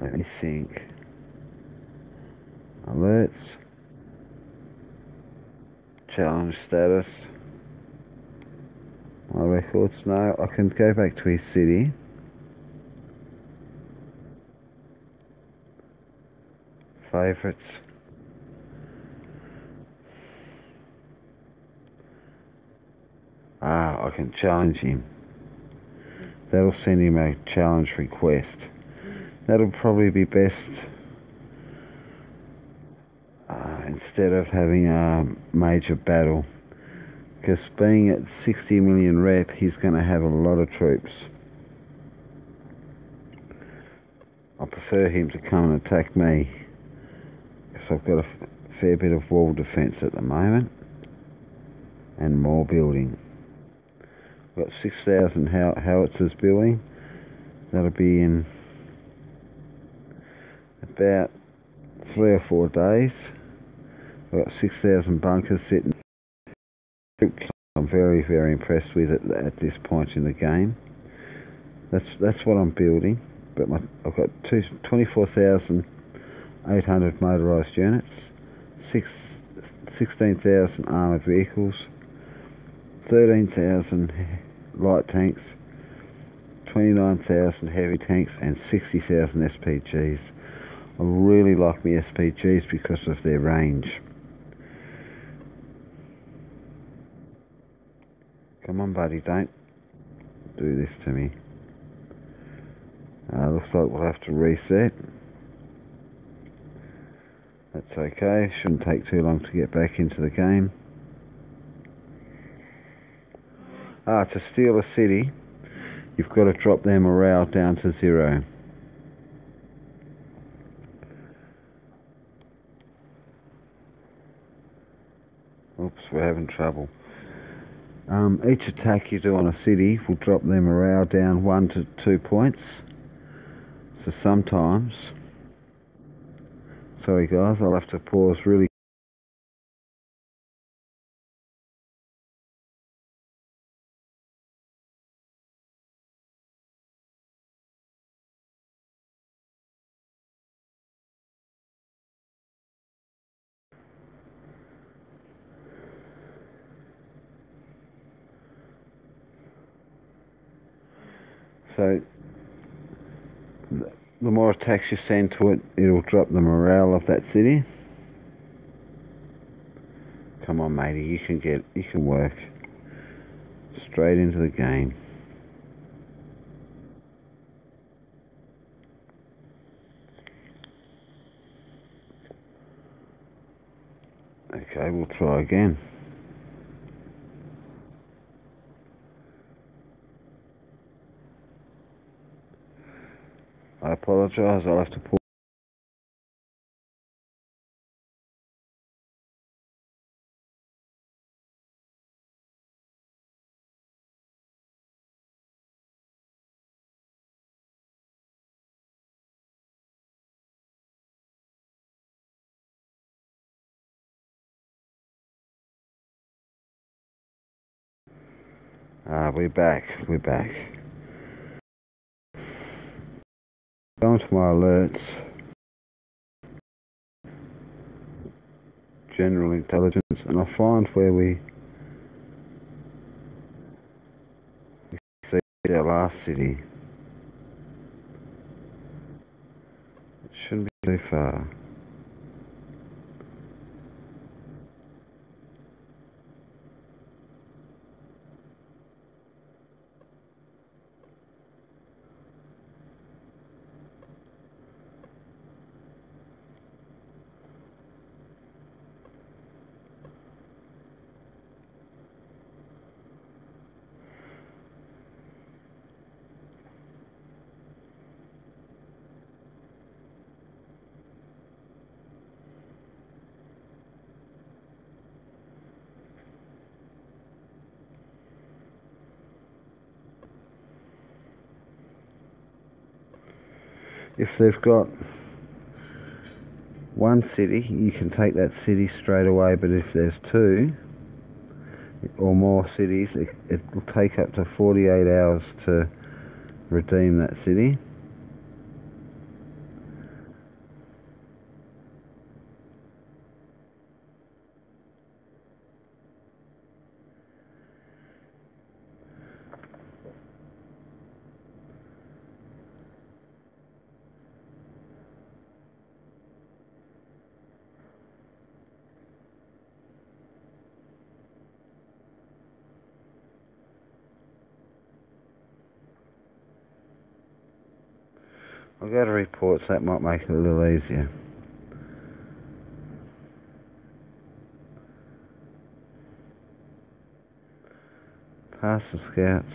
let me think, alerts, challenge status, my records. No, I can go back to his city, favourites, I can challenge him. That'll send him a challenge request. That'll probably be best, instead of having a major battle, because being at 60 million rep, he's going to have a lot of troops. I prefer him to come and attack me, because I've got a fair bit of wall defence at the moment and more building. We've got 6,000 howitzers building. That'll be in about 3 or 4 days. We've got 6,000 bunkers sitting. I'm very, very impressed with it at this point in the game. That's what I'm building. But I've got 24,800 motorised units, 16,000 armoured vehicles, 13,000 light tanks, 29,000 heavy tanks, and 60,000 SPGs. I really like my SPGs because of their range. Come on, buddy, don't do this to me. Looks like we'll have to reset. That's okay, shouldn't take too long to get back into the game. To steal a city, you've got to drop their morale down to 0. Oops, we're having trouble. Each attack you do on a city will drop their morale down 1 to 2 points. So sometimes, sorry guys, I'll have to pause really. So the more attacks you send to it, it'll drop the morale of that city. Come on matey, you can work straight into the game. Okay, we'll try again. I apologise, I'll have to pull. We're back. Go into my alerts. General intelligence, and I'll find where we see our last city. It shouldn't be too far. If they've got one city, you can take that city straight away, but if there's two or more cities, it will take up to 48 hours to redeem that city. I'll go to reports, that might make it a little easier. Pass the scouts.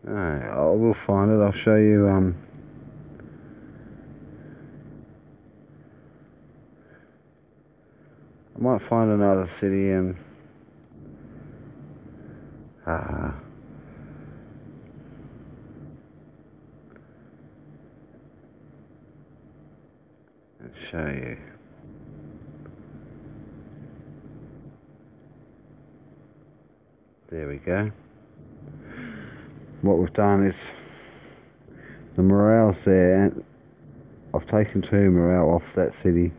I will find it, I'll show you. I might find another city and let's show you. There we go. What we've done is the morale's there, and I've taken 2 morale off that city,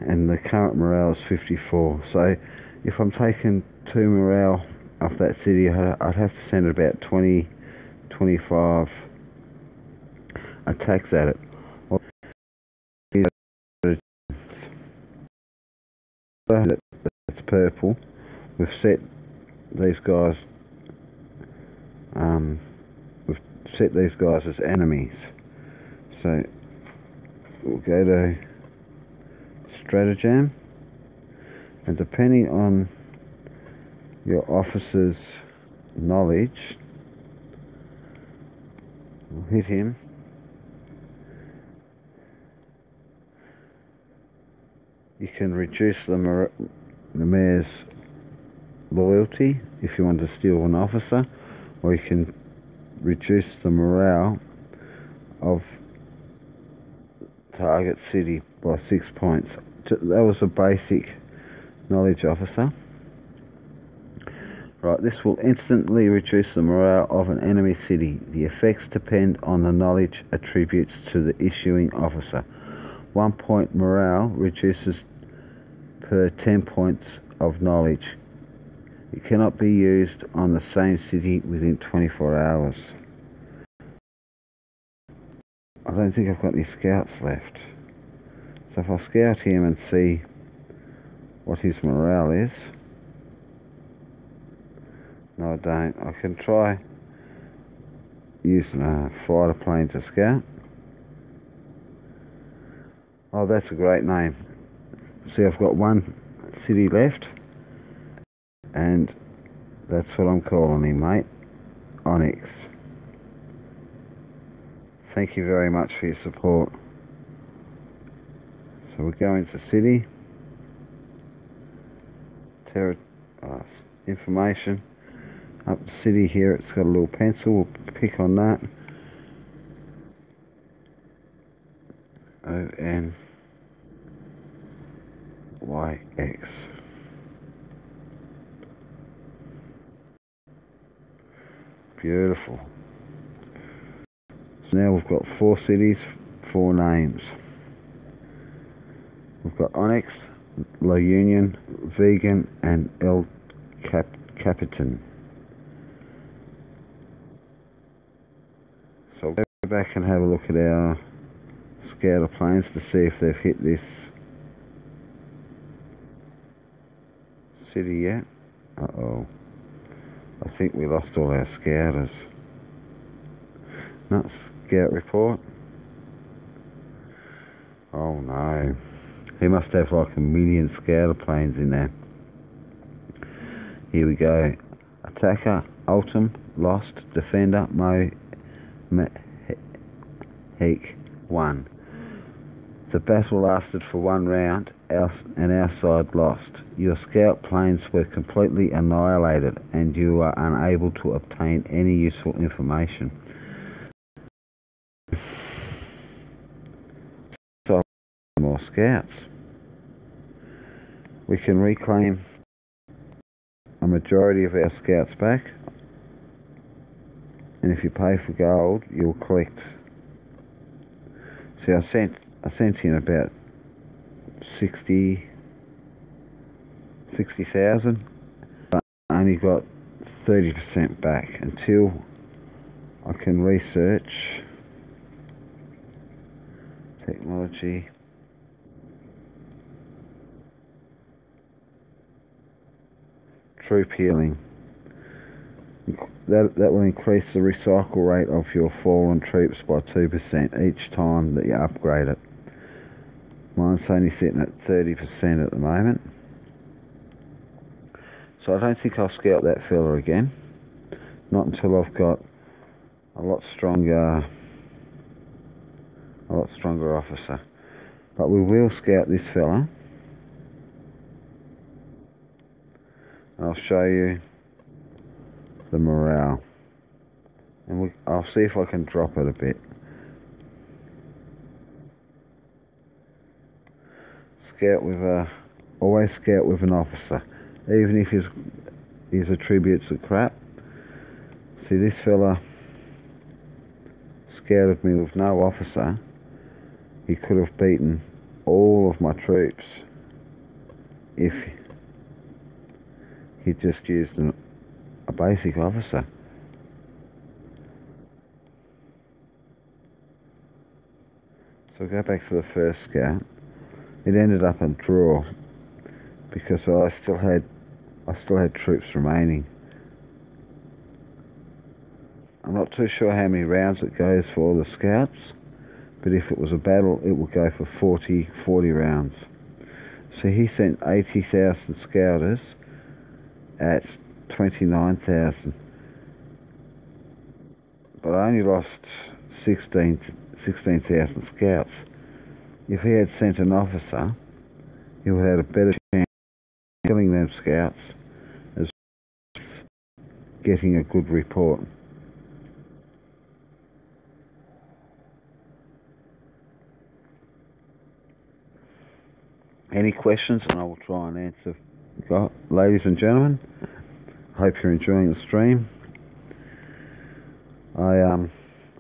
and the current morale is 54. So if I'm taking 2 morale off that city, I'd have to send about 20-25 attacks at it. That's purple. We've set these guys. We've set these guys as enemies. So we'll go to stratagem, and depending on your officer's knowledge will hit him. You can reduce the mayor's loyalty if you want to steal an officer, or you can reduce the morale of target city by 6 points. That was a basic knowledge officer. Right, this will instantly reduce the morale of an enemy city. The effects depend on the knowledge attributes to the issuing officer. 1 point morale reduces per 10 points of knowledge. It cannot be used on the same city within 24 hours. I don't think I've got any scouts left. So if I scout him and see what his morale is. No, I don't. I can try using a fighter plane to scout. Oh, that's a great name. See, I've got one city left, and that's what I'm calling him, mate. Onyx. Thank you very much for your support. So we're going to city. Information. Up the city here, it's got a little pencil. We'll pick on that. ONYX. Beautiful. So now we've got 4 cities, 4 names. We've got Onyx, La Union, Vegan, and El Capitan. So we'll go back and have a look at our scouter planes to see if they've hit this city yet. Uh-oh. I think we lost all our scouters. Not scout report. Oh no. He must have like 1 million scouter planes in there. Here we go. Attacker, ultum, lost, defender, Heek 1. The battle lasted for 1 round and our side lost. Your scout planes were completely annihilated and you were unable to obtain any useful information. So, more scouts. We can reclaim a majority of our scouts back, and if you pay for gold, you'll collect. See, I sent in about 60,000, but I only got 30% back until I can research technology. Troop healing. That will increase the recycle rate of your fallen troops by 2% each time that you upgrade it. Mine's only sitting at 30% at the moment. So I don't think I'll scout that fella again. Not until I've got a lot stronger officer. But we will scout this fella. I'll show you the morale, and I'll see if I can drop it a bit. Always scout with an officer, even if his attributes are crap. See, this fella scouted me with no officer. He could have beaten all of my troops if he just used a basic officer. So go back to the first scout. It ended up a draw because I still had troops remaining. I'm not too sure how many rounds it goes for the scouts, but if it was a battle, it will go for 40 rounds. So he sent 80,000 scouters at 29,000. But I only lost 16,000 scouts. If he had sent an officer, he would have had a better chance of killing them scouts as getting a good report. Any questions, and I will try and answer. Ladies and gentlemen, hope you're enjoying the stream.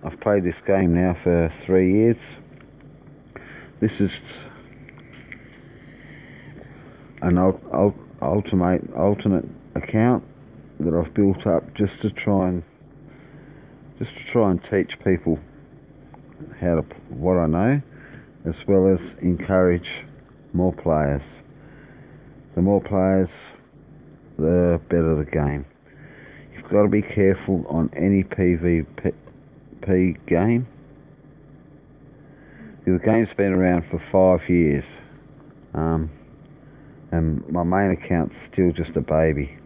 I've played this game now for 3 years. This is an alternate account that I've built up just to try and teach people what I know, as well as encourage more players. The more players, the better the game. You've got to be careful on any PvP game. The game's been around for 5 years, and my main account's still just a baby.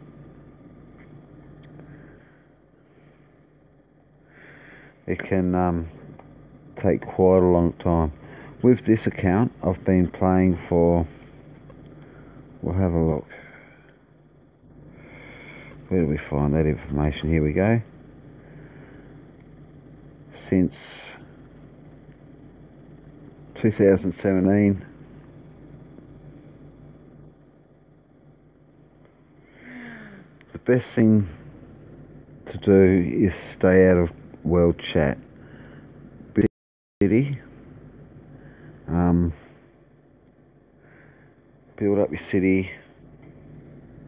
It can take quite a long time. With this account, I've been playing for, we'll have a look. Where do we find that information? Here we go. Since 2017. The best thing to do is stay out of world chat. Build up your city,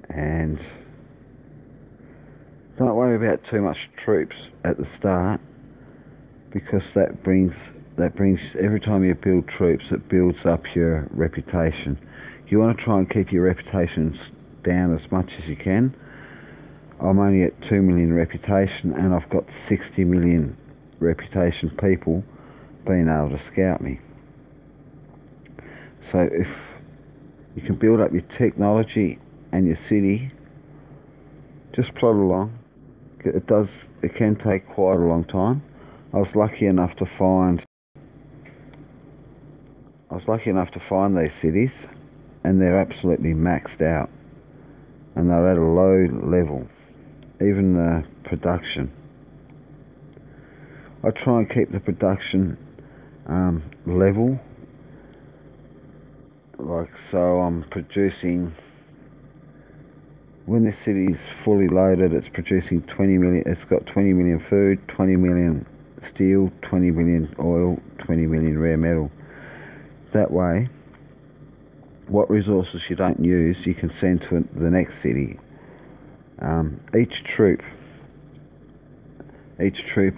and don't worry about too much troops at the start, because that brings every time you build troops, it builds up your reputation. You want to try and keep your reputation down as much as you can. I'm only at 2 million reputation, and I've got 60 million reputation people being able to scout me. So if you can build up your technology and your city, just plod along. It can take quite a long time. I was lucky enough to find these cities, and they're absolutely maxed out, and they're at a low level. Even the production, I try and keep the production level, so I'm producing, when this city is fully loaded, it's producing 20 million. It's got 20 million food, 20 million steel, 20 million oil, 20 million rare metal. That way, what resources you don't use, you can send to the next city. Each troop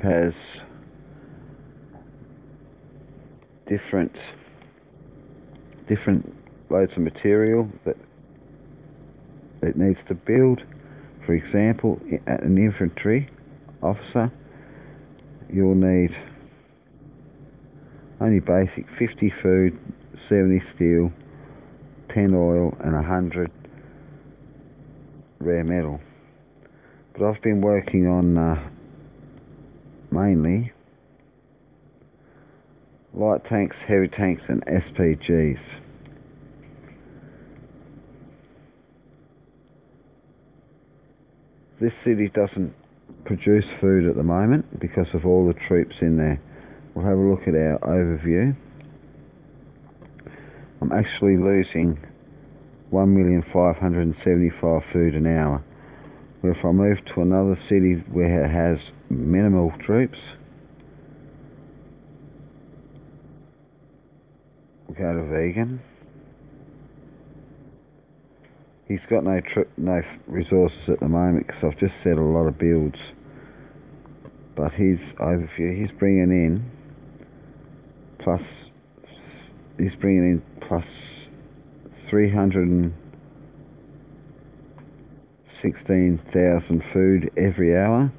has different loads of material that it needs to build. For example, an infantry officer, you'll need only basic 50 food, 70 steel, 10 oil, and 100 rare metal. But I've been working on mainly light tanks, heavy tanks, and SPGs. This city doesn't produce food at the moment because of all the troops in there. We'll have a look at our overview. I'm actually losing 1,575 food an hour. But if I move to another city where it has minimal troops, we'll go to vegan. He's got no resources at the moment because I've just set a lot of builds. But his overview, he's bringing in plus 316,000 food every hour,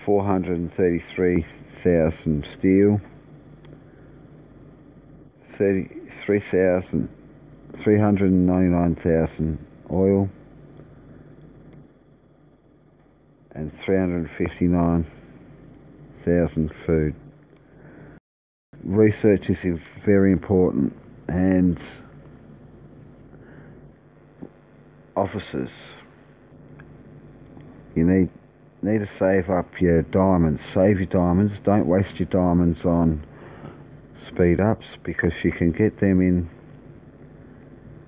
433,000 steel, 399,000 oil, and 359,000 food. Research is very important, and officers, you need to save up your diamonds. Save your diamonds. Don't waste your diamonds on speed ups, because you can get them in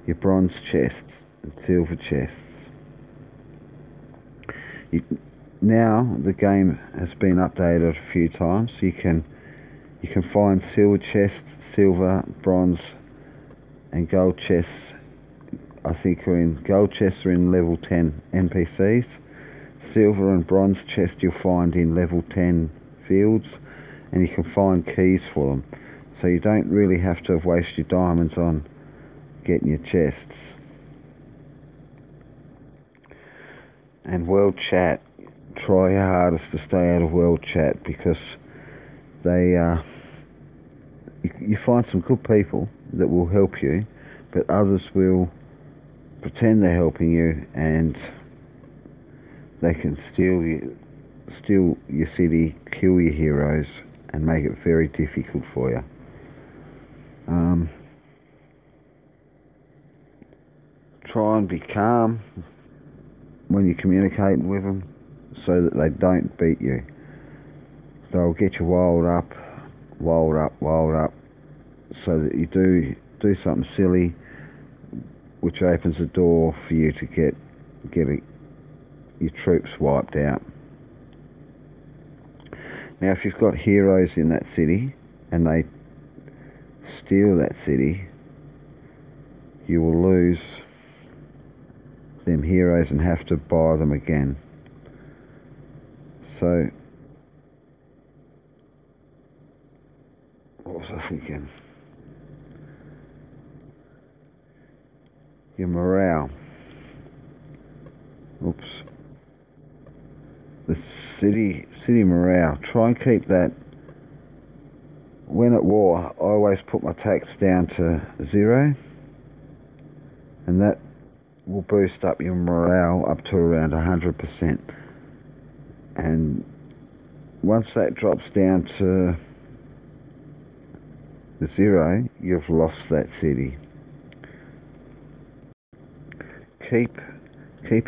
your bronze chests and silver chests. Now the game has been updated a few times. You can find silver chests, silver, bronze and gold chests. I think gold chests are in level 10 NPCs. Silver and bronze chests you'll find in level 10 fields, and you can find keys for them. So you don't really have to waste your diamonds on getting your chests. And world chat, try your hardest to stay out of world chat, because they you find some good people that will help you, but others will pretend they're helping you, and they can steal your city, kill your heroes, and make it very difficult for you. Try and be calm when you're communicating with them, so that they don't beat you. They'll get you wild up, so that you do something silly, which opens the door for you to get your troops wiped out. Now, if you've got heroes in that city and they steal that city, you will lose them heroes and have to buy them again. So, what was I thinking? Your morale. Oops. The city morale. Try and keep that. When at war, I always put my tax down to 0, and that will boost up your morale up to around 100%. And once that drops down to 0, you've lost that city. Keep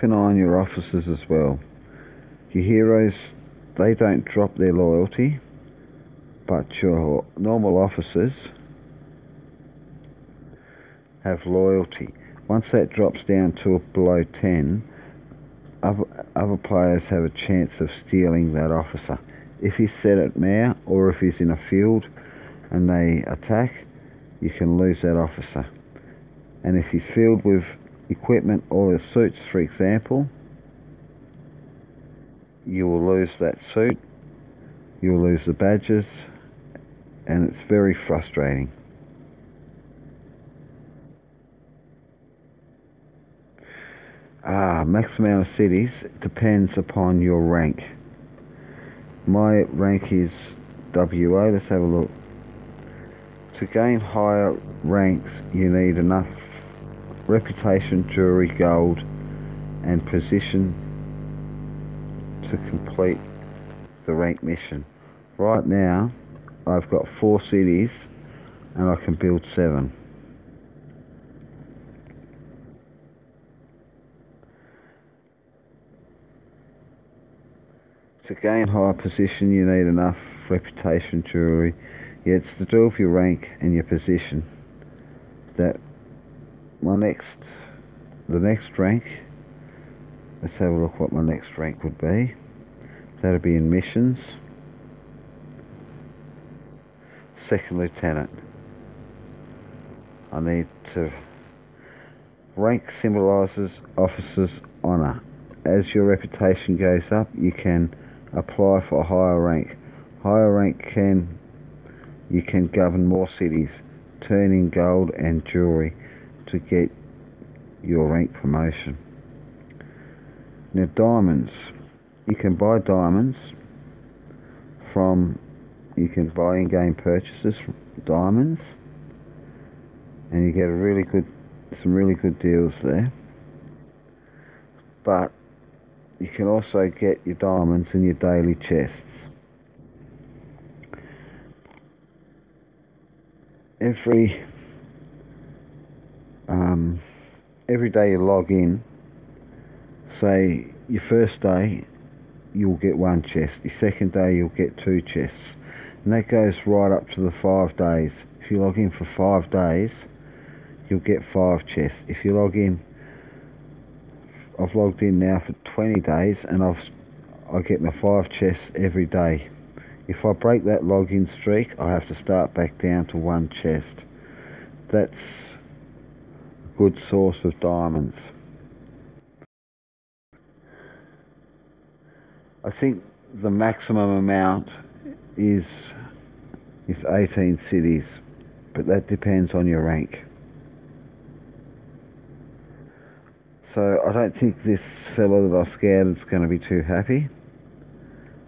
an eye on your officers as well. Your heroes, they don't drop their loyalty, but your normal officers have loyalty. Once that drops down to below 10, other players have a chance of stealing that officer. If he's set at mare, or if he's in a field and they attack, you can lose that officer. And if he's filled with equipment or suits, for example, you will lose that suit, you will lose the badges, and it's very frustrating. Max amount of cities depends upon your rank. My rank is WA. Let's have a look. To gain higher ranks, you need enough reputation, jewelry, gold, and position to complete the rank mission. Right now, I've got 4 cities, and I can build 7. To gain higher position, you need enough reputation, jewelry. Yeah, it's to do with your rank and your position. That the next rank. Let's have a look what my next rank would be. That'd be in missions. Second lieutenant. I need to. Rank symbolises officer's honour. As your reputation goes up, you can apply for a higher rank. Higher rank you can govern more cities, turn in gold and jewelry to get your rank promotion. Now, diamonds. You can buy diamonds you can buy in-game purchases from diamonds, and you get some really good deals there. But you can also get your diamonds in your daily chests. Every day you log in, say your first day you'll get one chest, your second day you'll get 2 chests, and that goes right up to the 5 days. If you log in for 5 days you'll get 5 chests. If you log in, I've logged in now for 20 days and I get my 5 chests every day. If I break that login streak I have to start back down to 1 chest. That's a good source of diamonds. I think the maximum amount is 18 cities, but that depends on your rank. So I don't think this fella that I scouted is going to be too happy.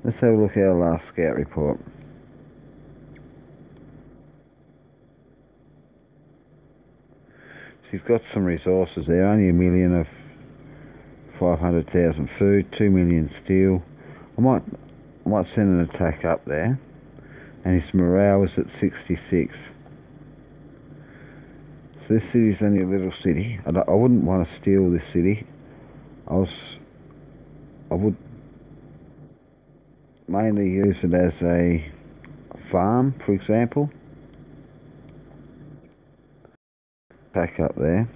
Let's have a look at our last scout report. So he's got some resources there, only 1,000,000 of 500,000 food, 2 million steel. I might send an attack up there, and his morale is at 66. So this city's only a little city. I wouldn't want to steal this city. I would mainly use it as a farm, for example. Back up there.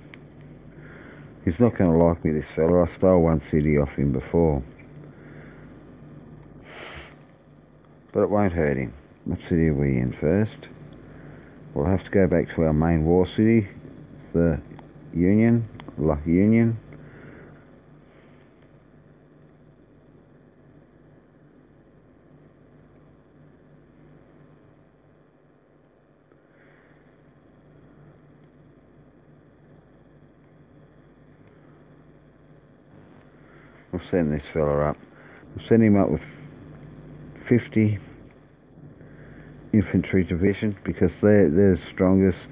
He's not going to like me, this fella. I stole one city off him before. But it won't hurt him. What city are we in first? We'll have to go back to our main war city, the Union, La Union. We'll send this fella up. We'll send him up with 50 infantry division because they're the strongest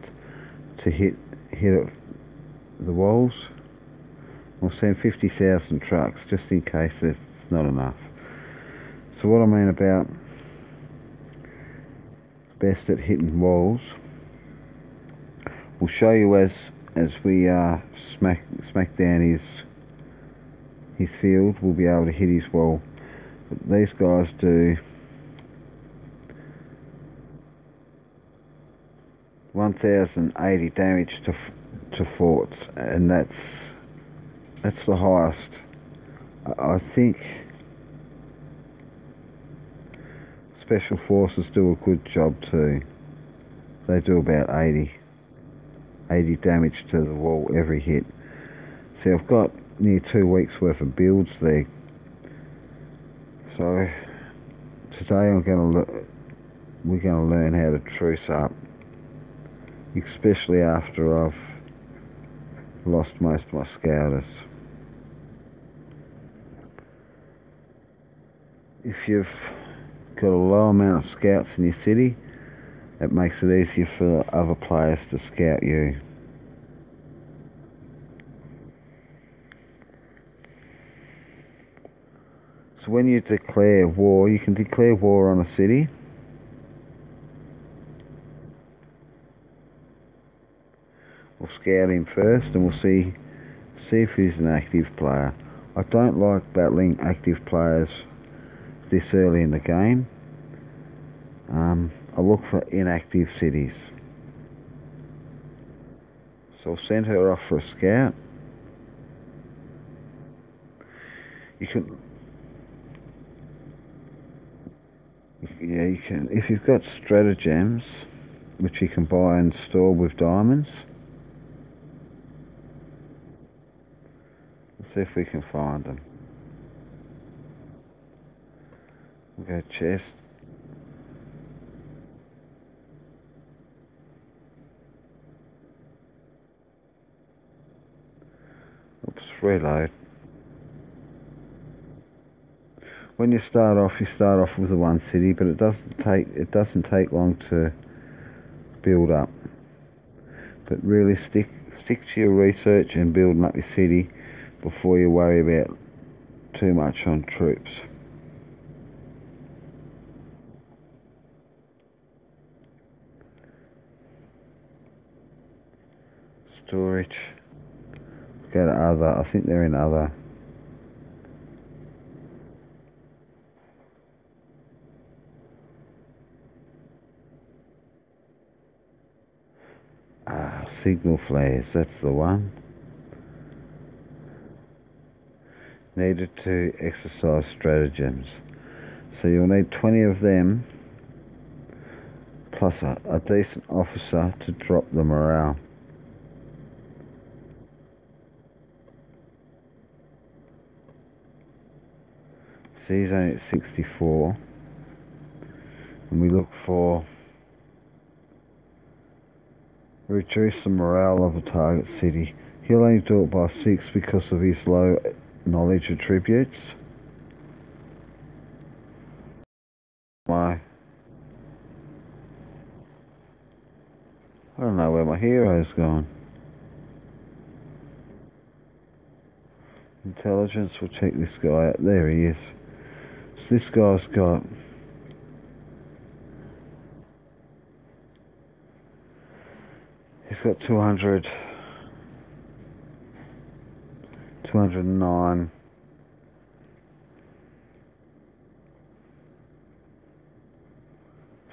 to hit the walls. We'll send 50,000 trucks just in case it's not enough. So what I mean about best at hitting walls, we'll show you as we smack down his field. We'll be able to hit his wall. But these guys do 1,080 damage to forts, and that's the highest. I think special forces do a good job too. They do about 80 damage to the wall every hit. See, I've got near 2 weeks worth of builds there. So today we're going to learn how to truce up, especially after I've lost most of my scouters. If you've got a low amount of scouts in your city, it makes it easier for other players to scout you. So when you declare war, you can declare war on a city. We'll scout him first and we'll see if he's an active player. I don't like battling active players this early in the game. I look for inactive cities. So I'll send her off for a scout. You can if you've got stratagems which you can buy and store with diamonds. Let's see if we can find them. We'll go chest. Oops, reload. When you start off with the one city, but it doesn't take long to build up. But really stick to your research and building up your city before you worry about too much on troops. Storage. Go to other. I think they're in other. Signal flares, that's the one. Needed to exercise stratagems. So you'll need 20 of them, plus a decent officer to drop the morale. So he's only at 64. And we look for reduce the morale of a target city. He'll only do it by 6 because of his low knowledge attributes. I don't know where my hero's gone. Intelligence, we'll check this guy out. There he is. So this guy's got he's got 200, 209,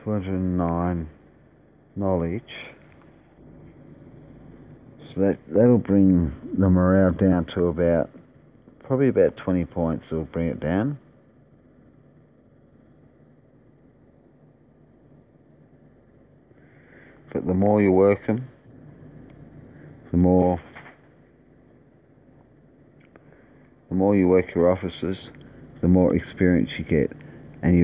209 knowledge. So that'll bring the morale down to probably about 20 points. It'll bring it down. But the more you work them, the more you work your officers, the more experience you get, and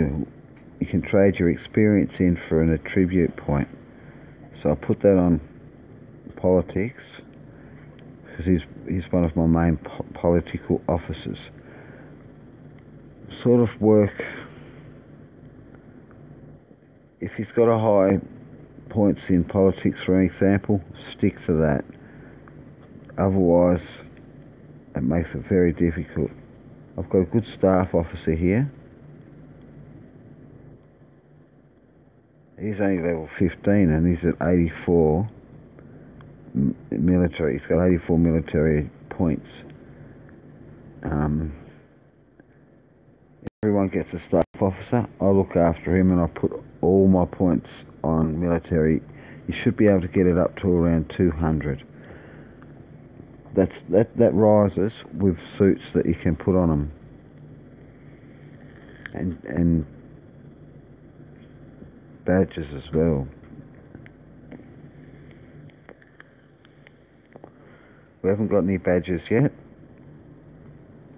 you can trade your experience in for an attribute point. So I'll put that on politics because he's one of my main political officers. Sort of work, if he's got a high points in politics, for example, stick to that. Otherwise, it makes it very difficult. I've got a good staff officer here. He's only level 15 and he's at 84 military. He's got 84 military points. Everyone gets a staff officer. I look after him and I put all my points on military. You should be able to get it up to around 200. That rises with suits that you can put on them, and badges as well. We haven't got any badges yet,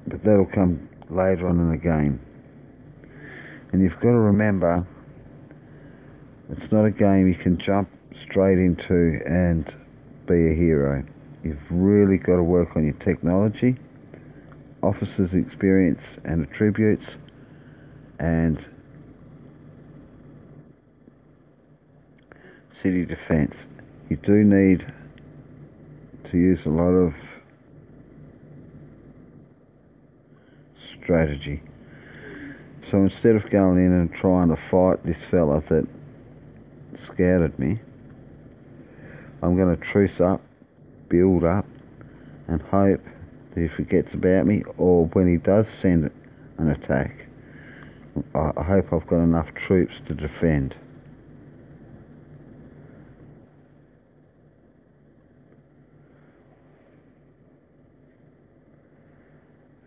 but that'll come later on in the game. And you've got to remember, it's not a game you can jump straight into and be a hero. You've really got to work on your technology, officers' experience and attributes, and city defense. You do need to use a lot of strategy. So instead of going in and trying to fight this fella that scouted me, I'm going to truce up, build up, and hope that he forgets about me, or when he does send an attack, I hope I've got enough troops to defend.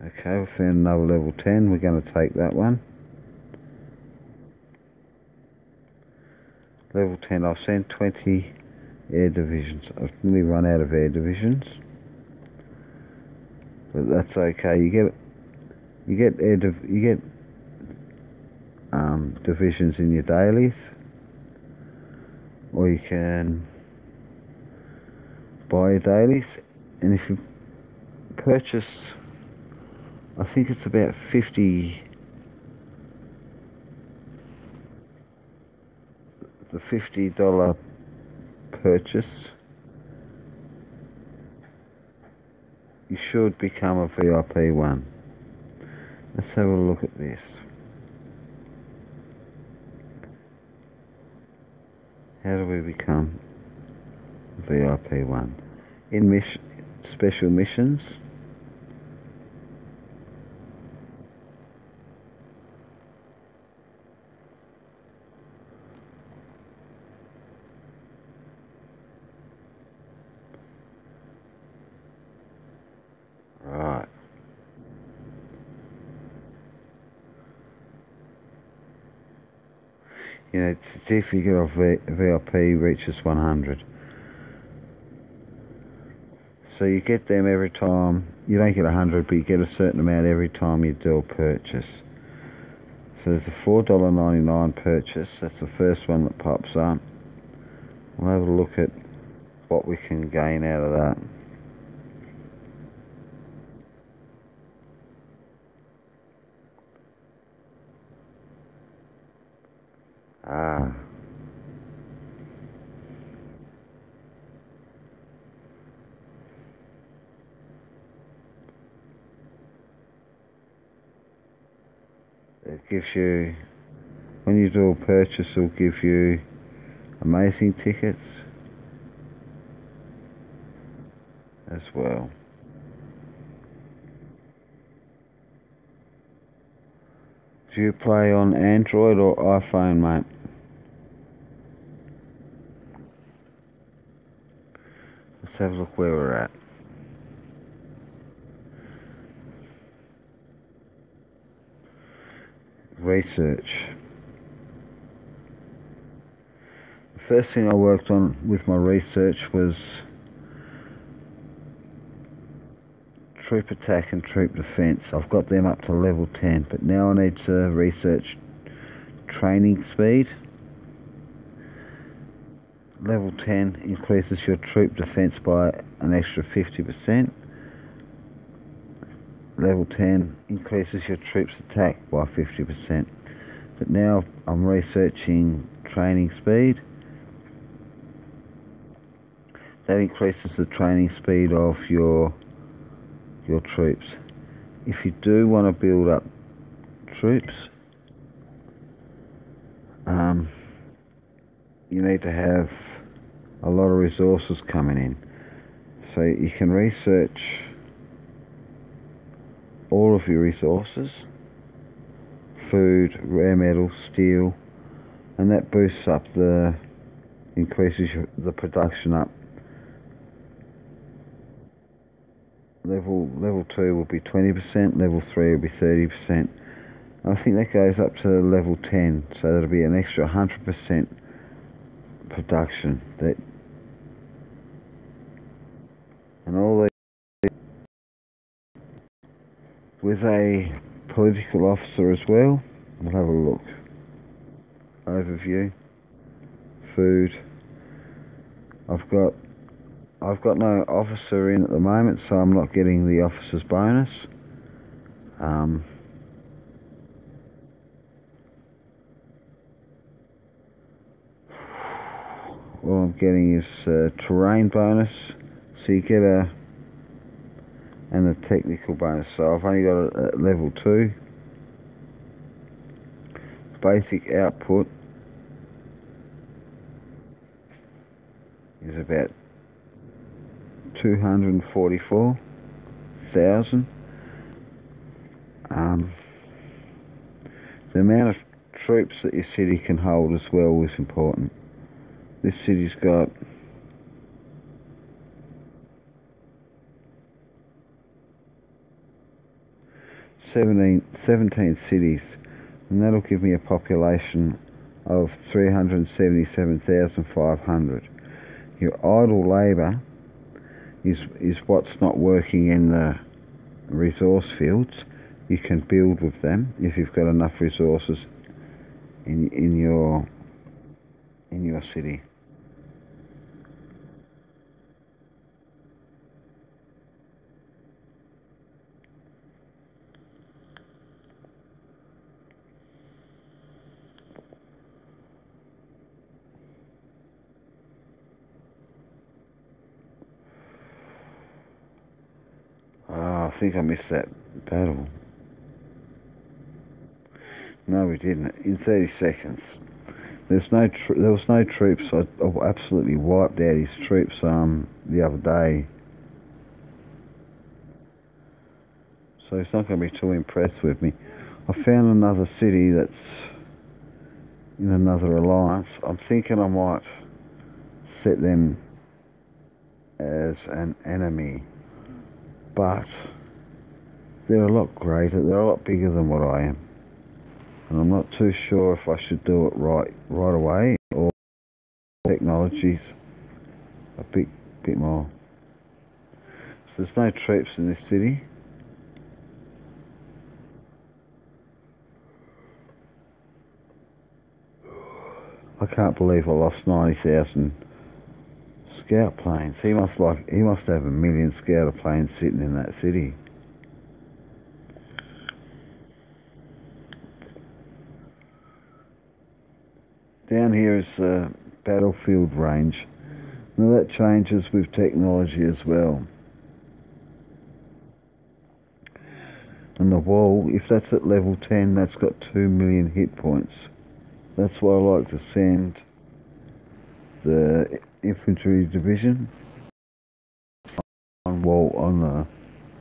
Okay, we found another level 10. We're going to take that one. Level 10, I'll send 20 air divisions. I've nearly run out of air divisions, but that's okay. You get divisions in your dailies, or you can buy your dailies, and if you purchase, I think it's about 50, the $50 purchase, you should become a VIP one. Let's have a look at this. How do we become VIP 1? In special missions. Right. You know, certificate of VIP reaches 100. So you get them every time. You don't get 100, but you get a certain amount every time you do a purchase. So there's a $4.99 purchase. That's the first one that pops up. We'll have a look at what we can gain out of that. It gives you, when you do a purchase, it'll give you amazing tickets as well. Do you play on Android or iPhone, mate? Let's have a look where we're at. Research. The first thing I worked on with my research was troop attack and troop defense. I've got them up to level 10, but now I need to research training speed. Level 10 increases your troop defense by an extra 50%. Level 10 increases your troops attack by 50%. But now I'm researching training speed. That increases the training speed of your troops. If you do want to build up troops, you need to have a lot of resources coming in. So you can research all of your resources: food, rare metals, steel, and that boosts up increases the production up. Level 2 will be 20%, level 3 will be 30%. I think that goes up to level 10, so that'll be an extra 100% production. And all these with a political officer as well. We'll have a look. Overview. Food. I've got no officer in at the moment, so I'm not getting the officer's bonus. What I'm getting is terrain bonus, so you get and a technical bonus. So I've only got it at level 2. Basic output is about 244,000. The amount of troops that your city can hold as well is important. This city's got 17 cities, and that'll give me a population of 377,500. Your idle labour is what's not working in the resource fields. You can build with them if you've got enough resources in your city. Oh, I think I missed that battle. No, we didn't. In 30 seconds. There was no troops. I absolutely wiped out his troops the other day. So he's not going to be too impressed with me. I found another city that's in another alliance. I'm thinking I might set them as an enemy, but they're a lot greater. They're a lot bigger than what I am, and I'm not too sure if I should do it right away or technologies a bit more. So there's no troops in this city. I can't believe I lost 90,000 scout planes. He must have 1,000,000 scouter planes sitting in that city. Down here is the battlefield range. Now that changes with technology as well. And the wall, if that's at level 10, that's got 2 million hit points. That's why I like to send the infantry division on the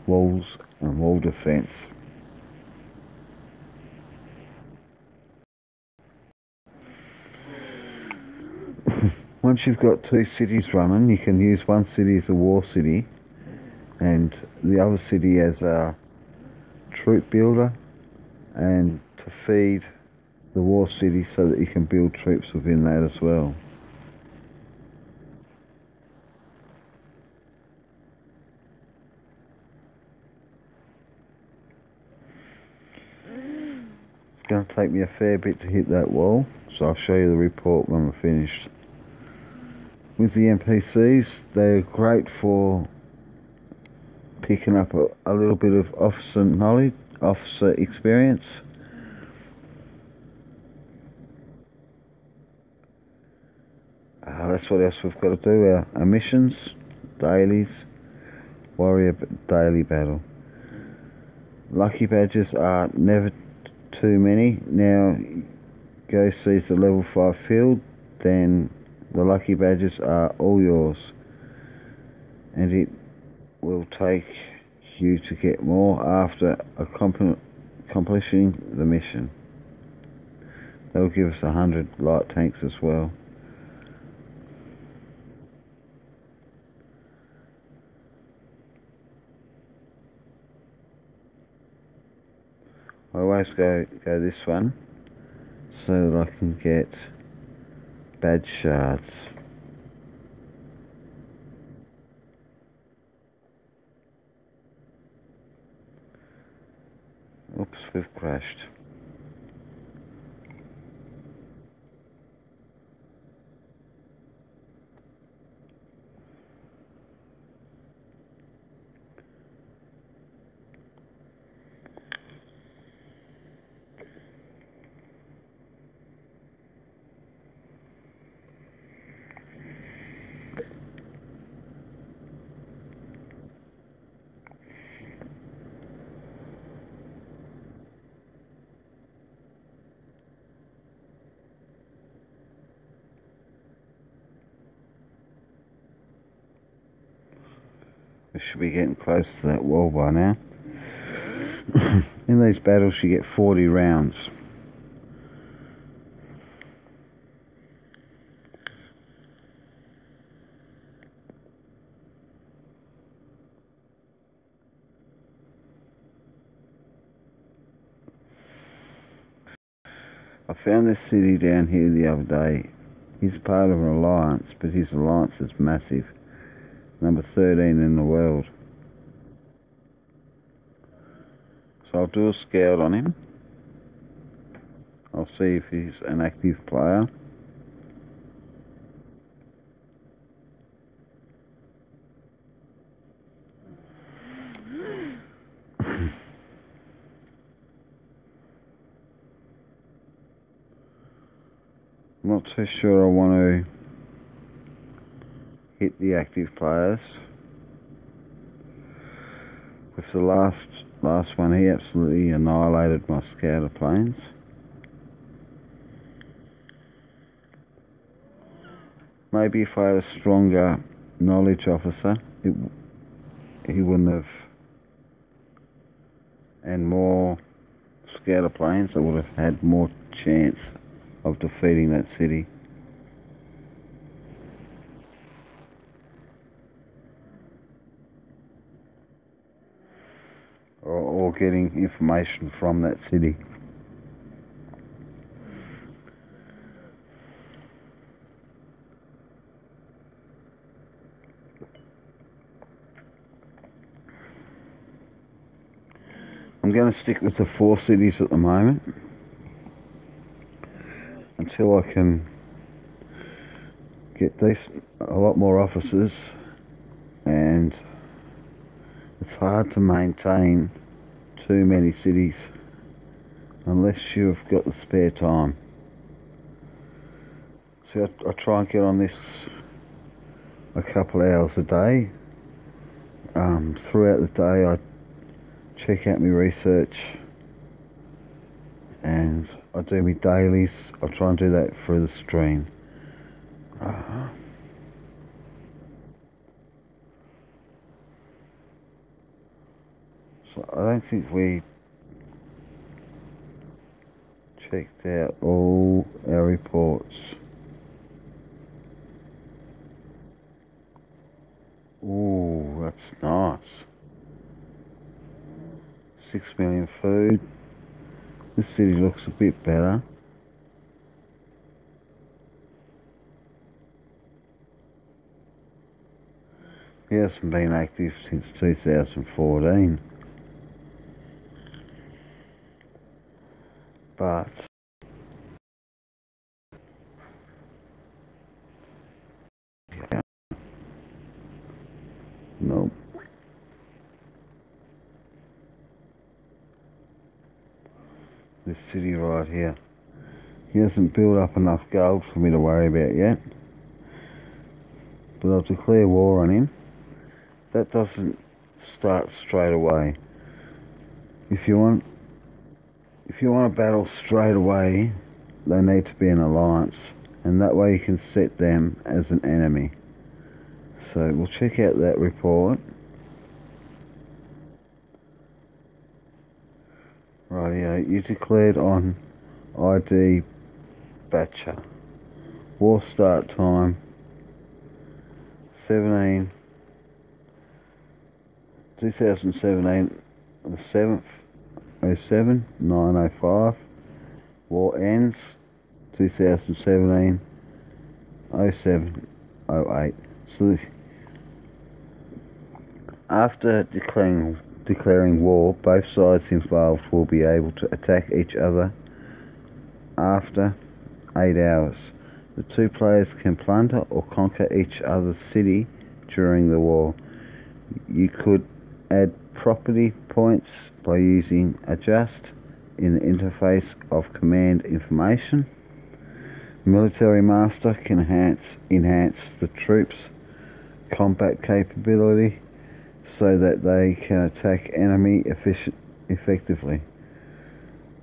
walls and wall defense. Once you've got 2 cities running, you can use one city as a war city and the other city as a troop builder, and to feed the war city so that you can build troops within that as well. It's going to take me a fair bit to hit that wall, so I'll show you the report when we're finished. With the NPCs, they're great for picking up a little bit of officer knowledge, officer experience. That's what else we've got to do. Our missions, dailies, warrior daily battle. Lucky badges are never too many. Now go seize the level 5 field, then the lucky badges are all yours, and it will take you to get more after accomplishing the mission. That'll give us 100 light tanks as well. I always go this one so that I can get badge shards. Oops, we've crashed. We should be getting close to that wall by now. In these battles you get 40 rounds. I found this city down here the other day. He's part of an alliance, but his alliance is massive. Number 13 in the world. So I'll do a scout on him. I'll see if he's an active player. I'm not too sure I want to hit the active players. With the last one, he absolutely annihilated my scouter planes. Maybe if I had a stronger knowledge officer, he wouldn't have, and more scouter planes, I would have had more chance of defeating that city. Or getting information from that city. I'm going to stick with the 4 cities at the moment until I can get a lot more officers, and it's hard to maintain too many cities unless you've got the spare time. So I try and get on this a couple of hours a day. Throughout the day I check out my research and I do my dailies. I try and do that through the stream. So I don't think we checked out all our reports. Ooh, that's nice. 6 million food. This city looks a bit better. He hasn't been active since 2014. But yeah. Nope. This city right here. He hasn't built up enough gold for me to worry about yet. But I'll declare war on him. That doesn't start straight away. If you want to battle straight away, they need to be an alliance, and that way you can set them as an enemy. So we'll check out that report. Rightio, you declared on ID Batcher. War start time 2017, the 7th, 07, 905. War ends 2017, 07, 08. So after declaring war, both sides involved will be able to attack each other after 8 hours. The 2 players can plunder or conquer each other's city during the war. You could add property points by using adjust in the interface of command information. Military Master can enhance the troops' combat capability so that they can attack enemy effectively.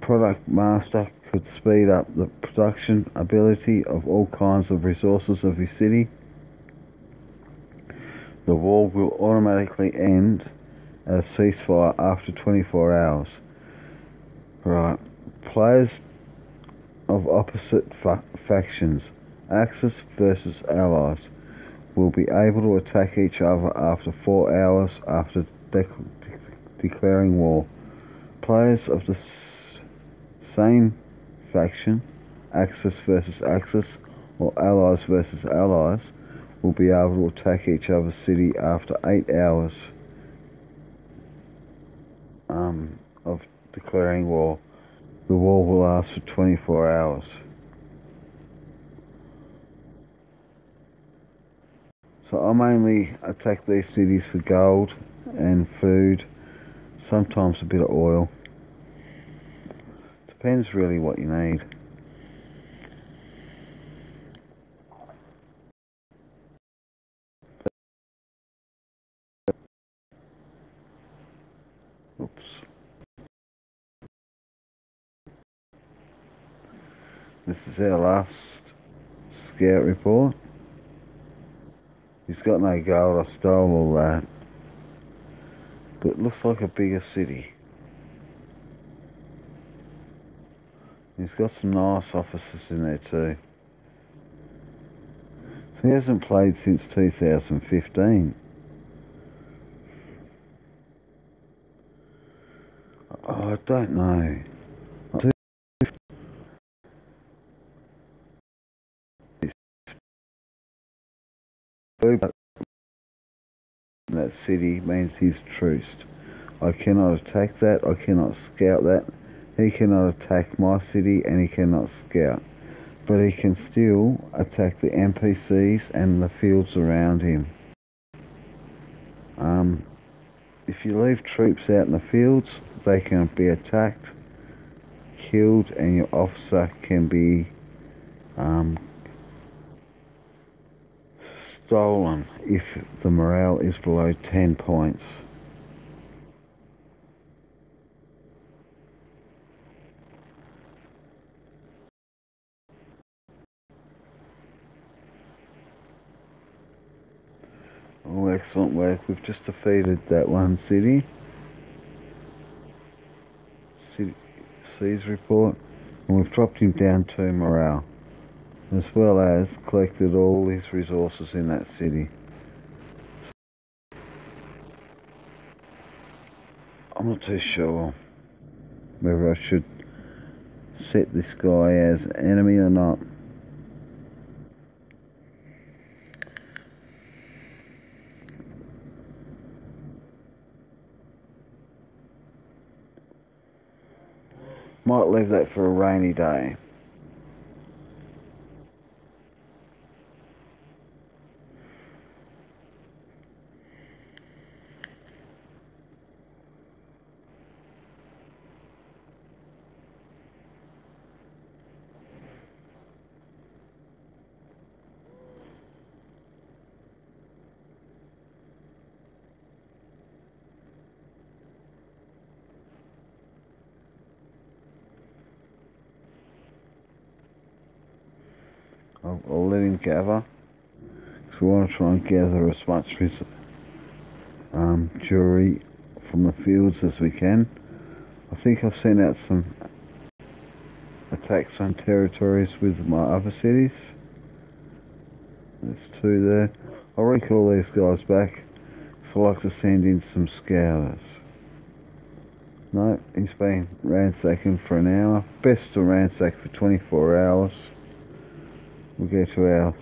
Product Master could speed up the production ability of all kinds of resources of your city. The war will automatically end at a ceasefire after 24 hours. Right, players of opposite factions, Axis versus Allies, will be able to attack each other after 4 hours after declaring war. Players of the same faction, Axis versus Axis or Allies versus Allies, will be able to attack each other's city after 8 hours of declaring war. The war will last for 24 hours. So I mainly attack these cities for gold and food, sometimes a bit of oil. Depends really what you need. Oops. This is our last scout report. He's got no gold, I stole all that. But it looks like a bigger city. He's got some nice offices in there too. So he hasn't played since 2015. Oh, I don't know. That city means he's truced. I cannot attack that, I cannot scout that. He cannot attack my city and he cannot scout. But he can still attack the NPCs and the fields around him. If you leave troops out in the fields, they can be attacked, killed, and your officer can be stolen if the morale is below 10 points. Oh, excellent work. We've just defeated that one city. Siege report. And we've dropped him down 2 morale. As well as collected all his resources in that city. I'm not too sure whether I should set this guy as enemy or not. Might leave that for a rainy day. I'll let him gather. So we want to try and gather as much jewelry from the fields as we can. I think I've sent out some attacks on territories with my other cities. There's 2 there. I'll recall these guys back. So I like to send in some scouters. No, he's been ransacking for an hour. Best to ransack for 24 hours. We'll go to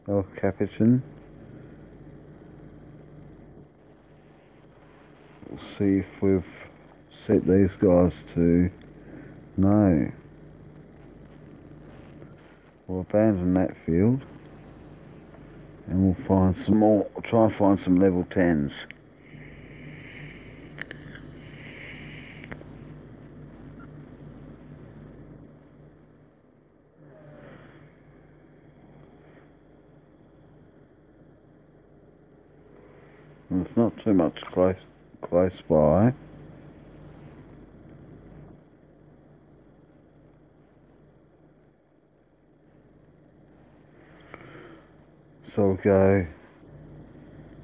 our Capuchin. We'll see if we've set these guys to no. We'll abandon that field and we'll find some more. We'll try and find some level 10s. And it's not too much close by. So we'll go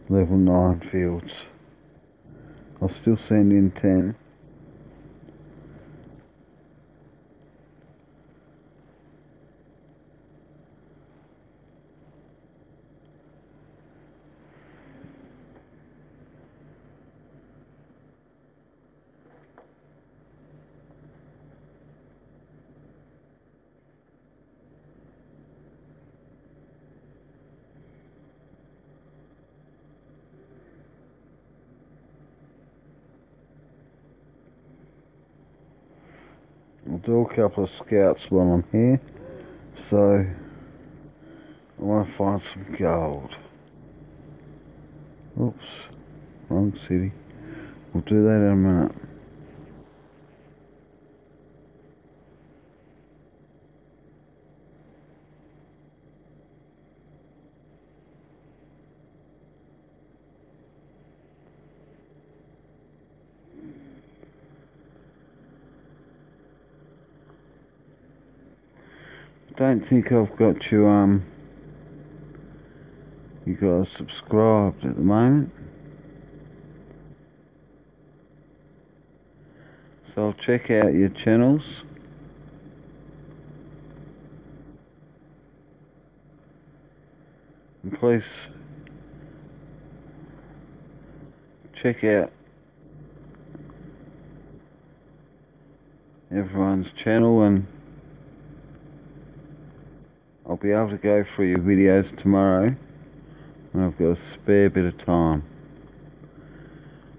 level 9 fields. I'll still send in 10. I'll do a couple of scouts while I'm here. So I want to find some gold. Oops, wrong city. We'll do that in a minute. Don't think I've got to you guys subscribed at the moment. So I'll check out your channels. And please check out everyone's channel, and I'll be able to go through your videos tomorrow when I've got a spare bit of time.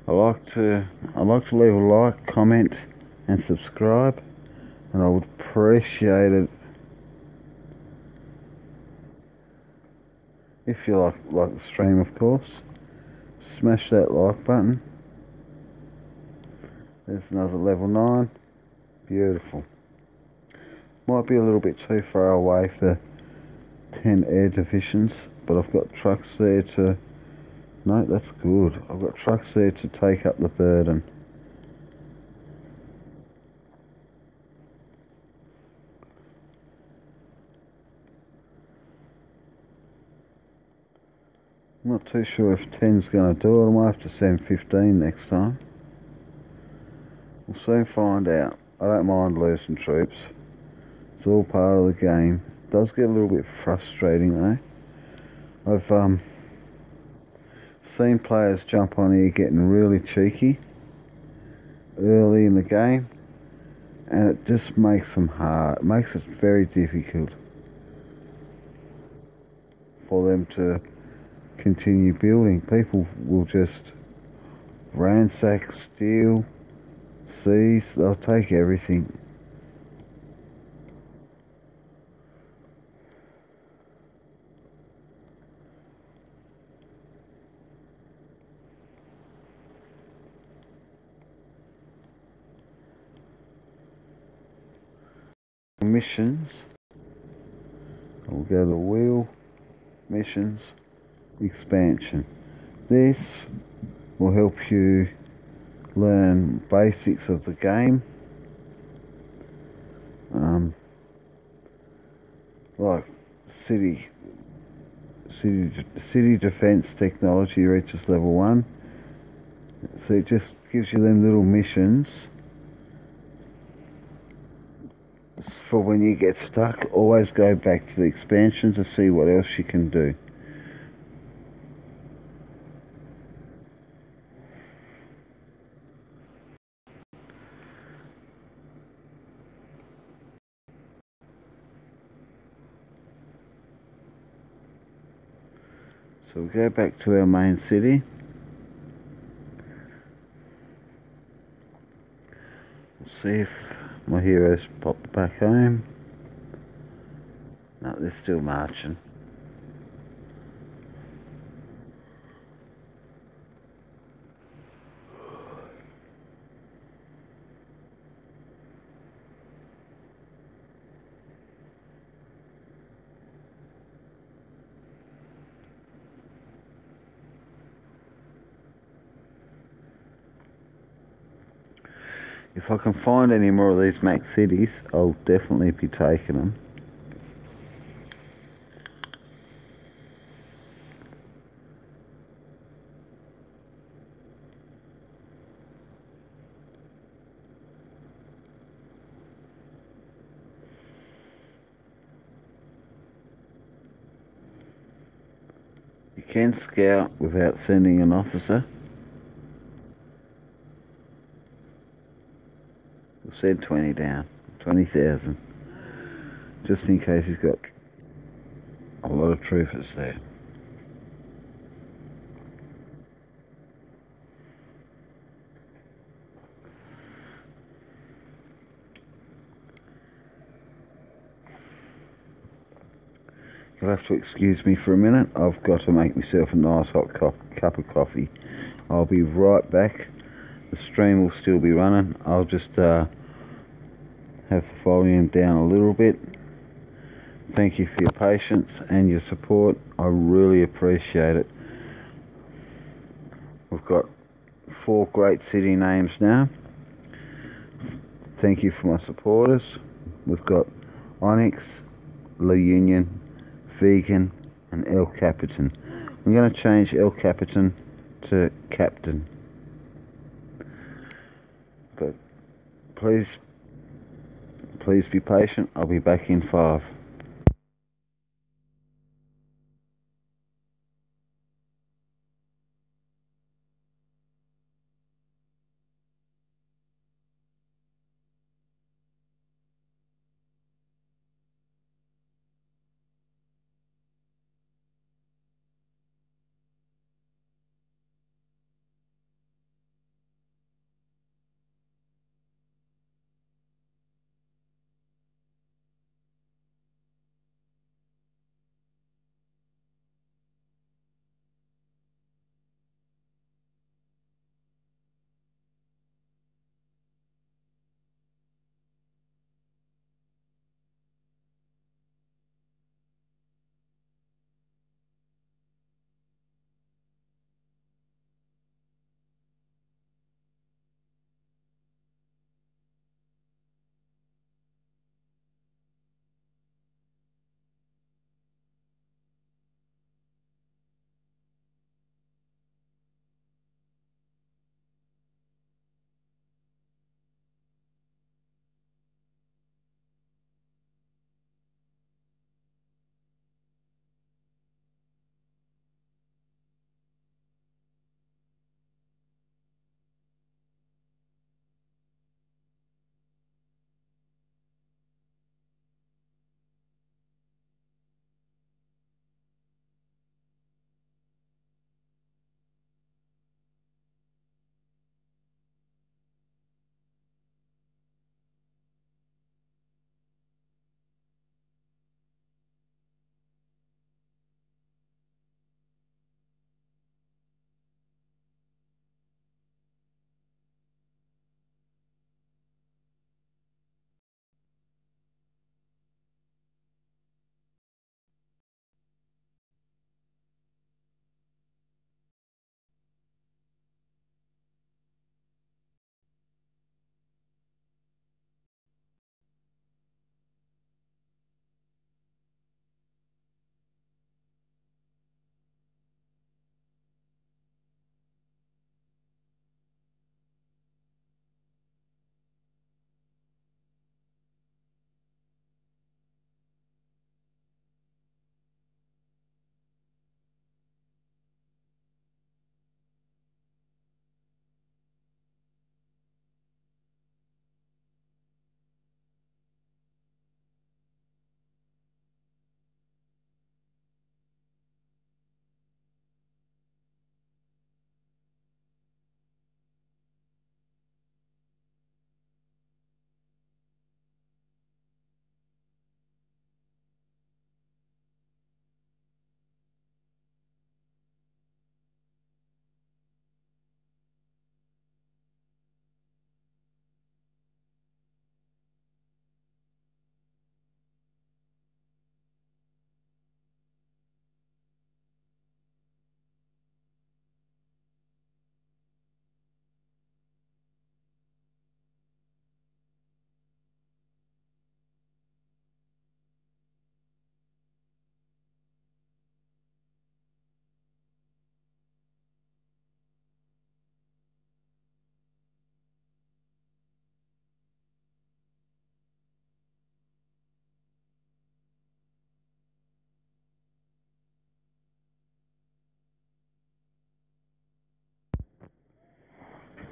I like to leave a like, comment and subscribe, and I would appreciate it if you like the stream, of course. Smash that like button. There's another level 9. Beautiful. Might be a little bit too far away for 10 air divisions, but I've got trucks there to... No, that's good. I've got trucks there to take up the burden. I'm not too sure if 10's going to do it. I might have to send 15 next time. We'll soon find out. I don't mind losing troops. It's all part of the game. It does get a little bit frustrating though. I've seen players jump on here getting really cheeky early in the game, and it just makes them hard. It makes it very difficult for them to continue building. People will just ransack, steal, seize. They'll take everything. Missions. We'll go to wheel missions expansion. This will help you learn basics of the game, like city defense technology reaches level 1, so it just gives you them little missions for when you get stuck. Always go back to the expansion to see what else you can do. So we'll go back to our main city. We'll see if my heroes pop back home. No, they're still marching. If I can find any more of these max cities, I'll definitely be taking them. You can scout without sending an officer. We'll send 20 down, 20,000, just in case he's got a lot of troopers there. You'll have to excuse me for a minute. I've got to make myself a nice hot cup of coffee. I'll be right back. The stream will still be running. I'll just have the volume down a little bit. Thank you for your patience and your support. I really appreciate it. We've got 4 great city names now. Thank you for my supporters. We've got Onyx, La Union, Vegan and El Capitan. I'm going to change El Capitan to Captain. But please be patient. I'll be back in 5.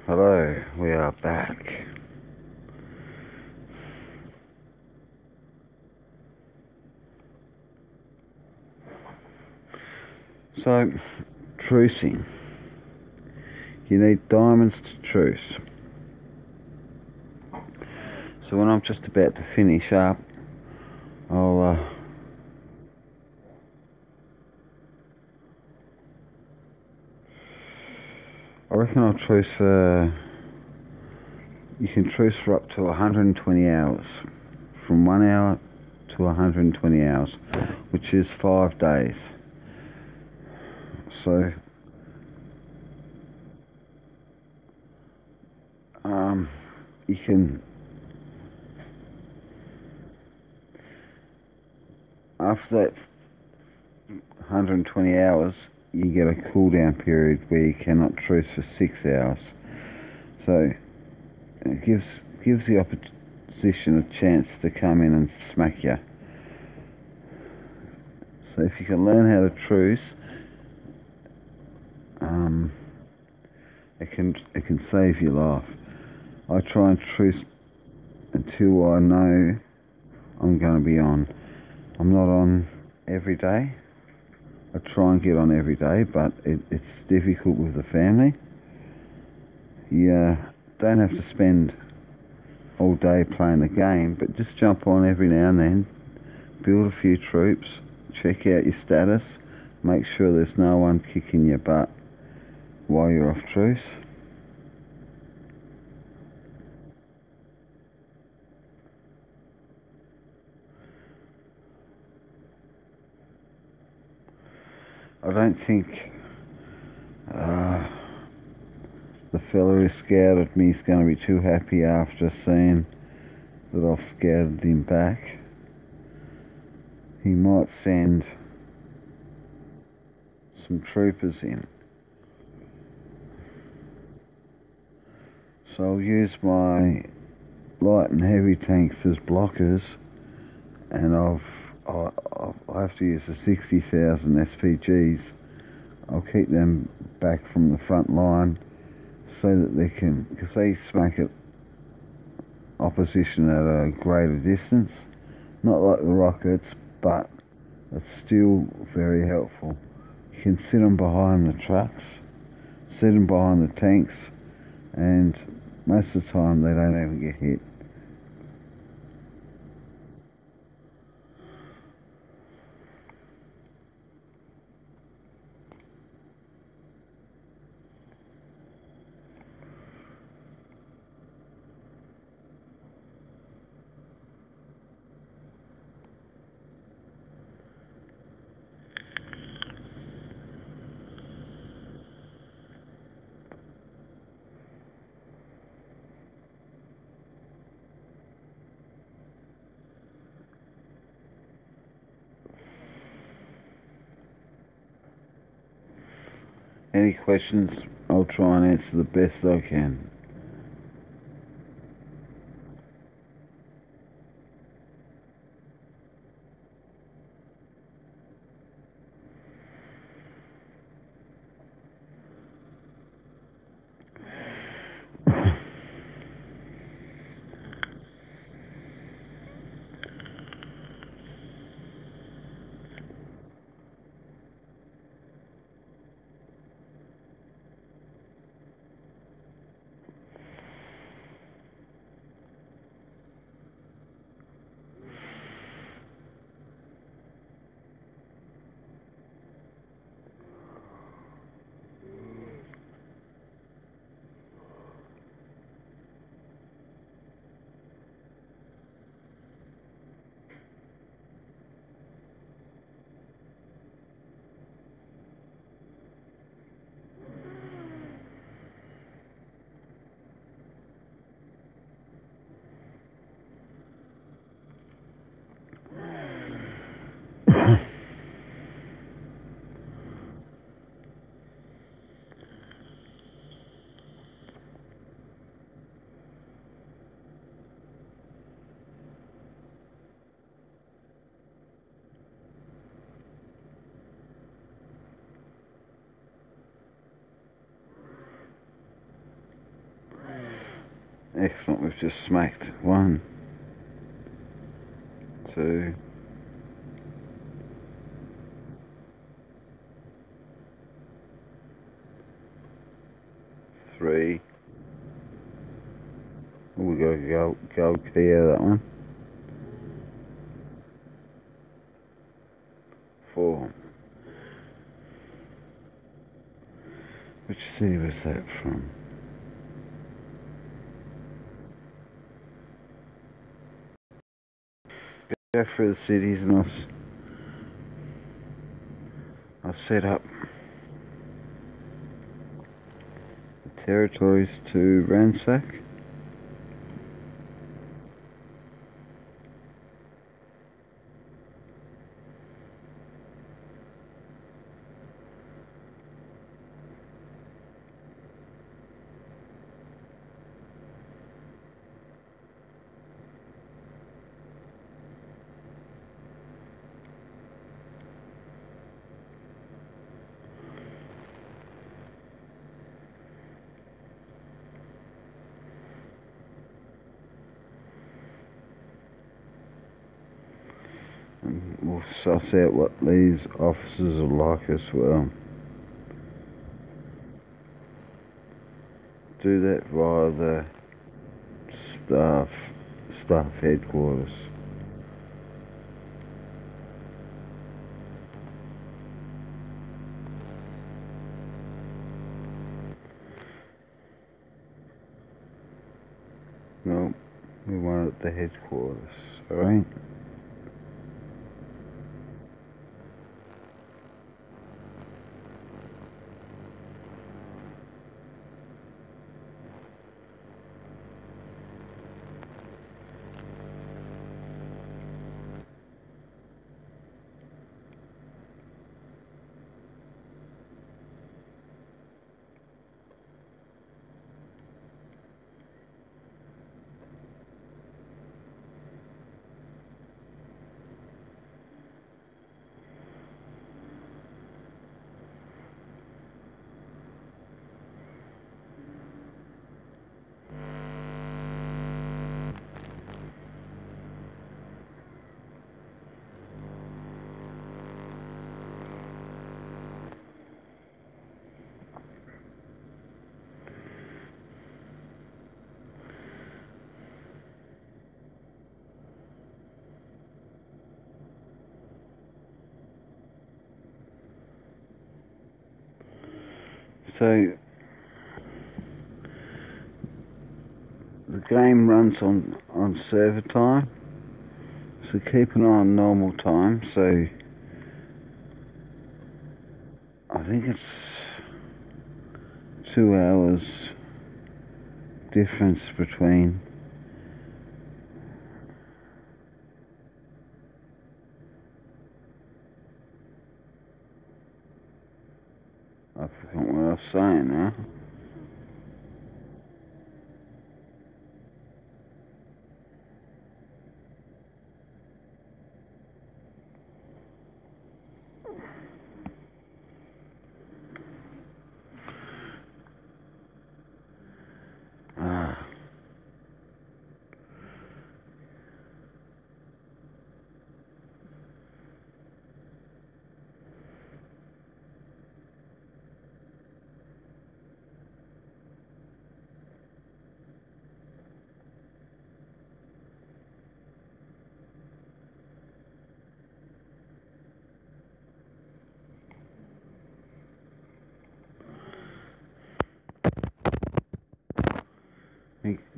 Hello, we are back. So, trucing. You need diamonds to truce. So when I'm just about to finish up, I reckon I'll truce for... You can truce for up to 120 hours. From 1 hour to 120 hours, which is 5 days. So, you can... After that 120 hours, you get a cool down period where you cannot truce for 6 hours. So it gives the opposition a chance to come in and smack you. So if you can learn how to truce, it can save your life. I try and truce until I know I'm going to be on. I'm not on every day. I try and get on every day, but it's difficult with the family. You don't have to spend all day playing the game, but just jump on every now and then, build a few troops, check out your status, make sure there's no one kicking your butt while you're off truce. I don't think the fella who scouted me is going to be too happy after seeing that I've scouted him back. He might send some troopers in. So I'll use my light and heavy tanks as blockers, and I have to use the 60,000 SPGs. I'll keep them back from the front line so that they can, because they smack at opposition at a greater distance. Not like the rockets, but it's still very helpful. You can sit them behind the trucks, sit them behind the tanks, and most of the time they don't even get hit. Any questions, I'll try and answer the best I can. Excellent, we've just smacked 1, 2, 3. Oh, we got a gold key out of that one. 4. Which city was that from? Go through the cities and I'll set up the territories to ransack. we'll suss out what these officers are like as well. Do that via the staff headquarters. No, we want it at the headquarters, alright? So the game runs on server time, so keep an eye on normal time. So I think it's 2 hours difference between I forgot what I was saying now.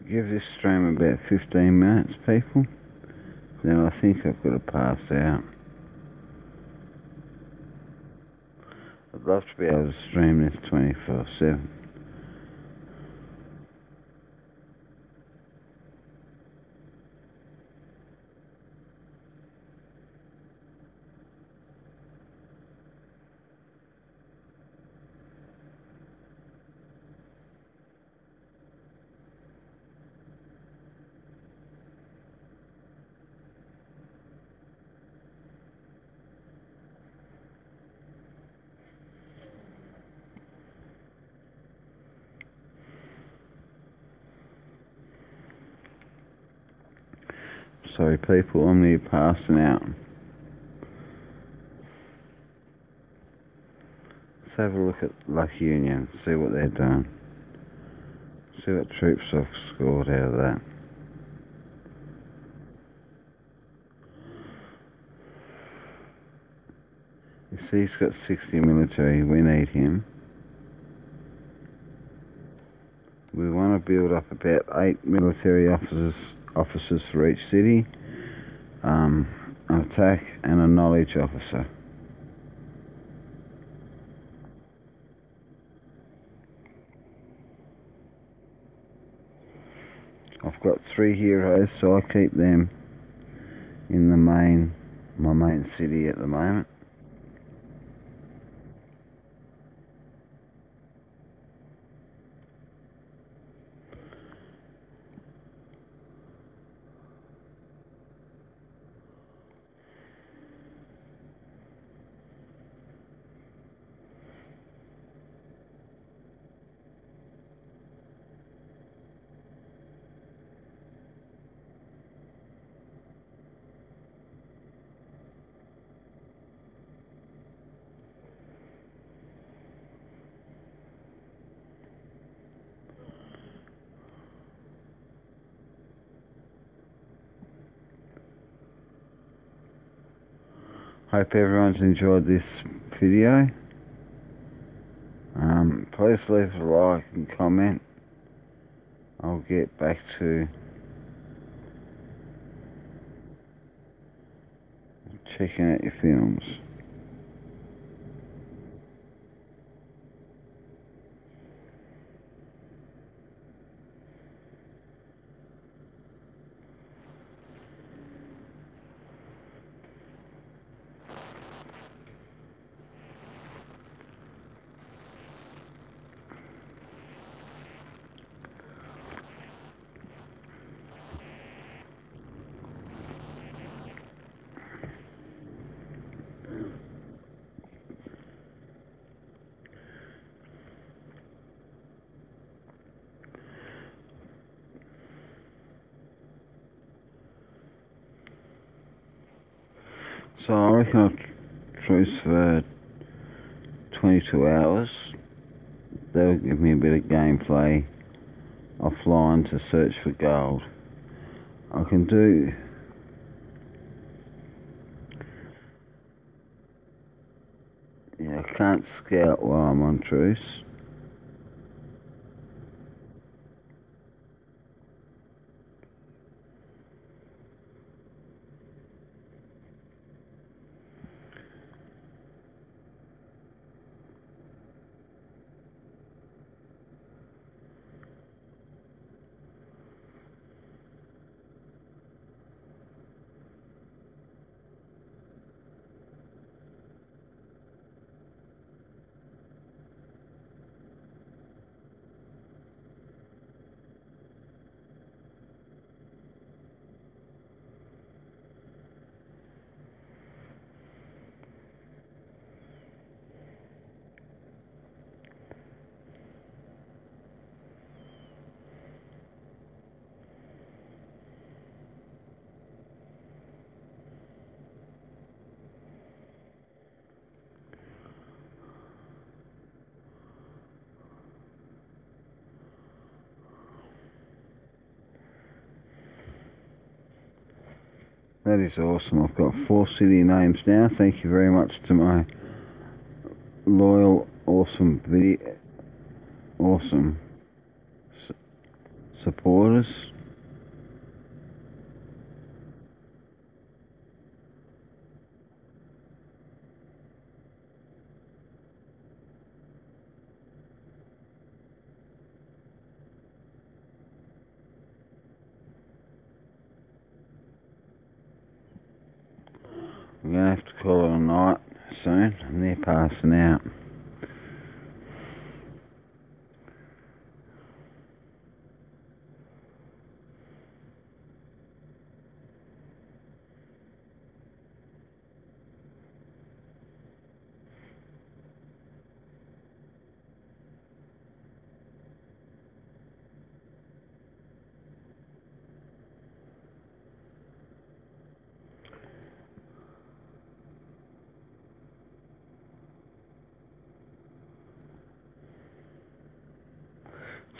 Give this stream about 15 minutes, people. Then I think I've got to pass out. I'd love to be able to stream this 24/7. Sorry people, I'm near passing out. Let's have a look at Lucky Union, see what they're doing. See what troops I've scored out of that. You see he's got 60 military, we need him. We want to build up about 8 military officers for each city, an attack and a knowledge officer. I've got 3 heroes, so I keep them in my main city at the moment. Hope everyone's enjoyed this video. Please leave a like and comment. I'll get back to checking out your films. So I reckon I'll truce for 22 hours. That'll give me a bit of gameplay offline to search for gold. I can do I can't scout while I'm on truce. That is awesome. I've got 4 city names now. Thank you very much to my loyal, awesome supporters. I'm going to have to call it a night soon. I'm near passing out.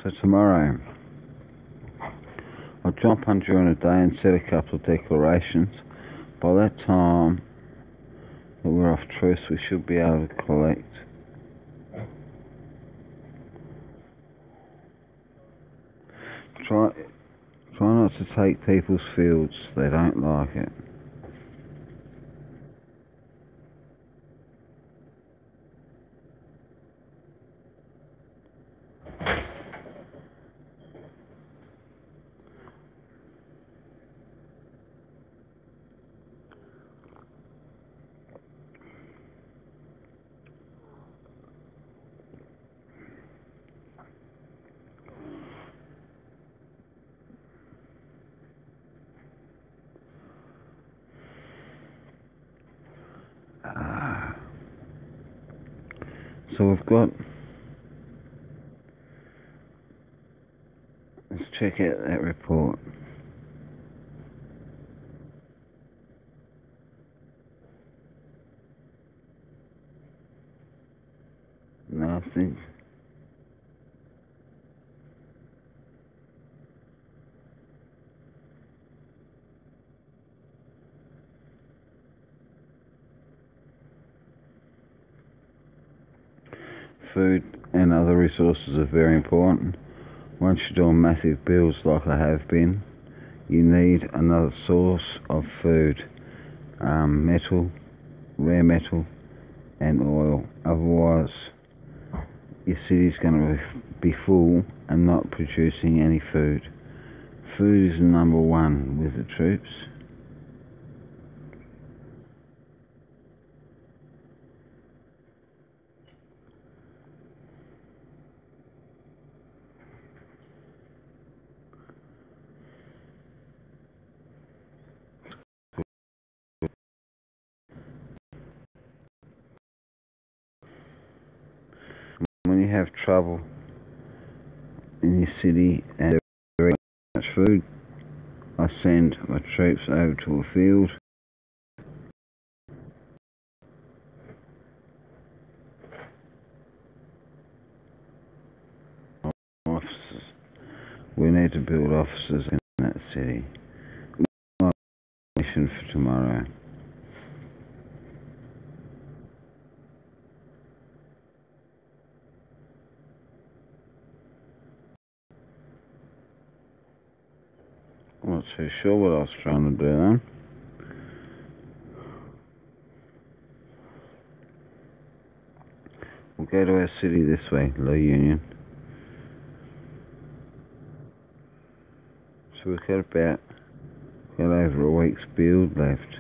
So tomorrow, I'll jump on during the day and set a couple of declarations. By that time that we're off truce, we should be able to collect. Try not to take people's fields, they don't like it. So we've got, let's check out that report. Nothing. food and other resources are very important. Once you're doing massive builds like I have been, you need another source of food, metal, rare metal and oil. Otherwise your city's going to be full and not producing any food. Food is number one with the troops. When you have trouble in your city and there's very much food, I send my troops over to a field. Offices. We need to build offices in that city. My mission for tomorrow. I'm not too sure what I was trying to do then. We'll go to our city this way, Low Union. So we've got over a week's build left.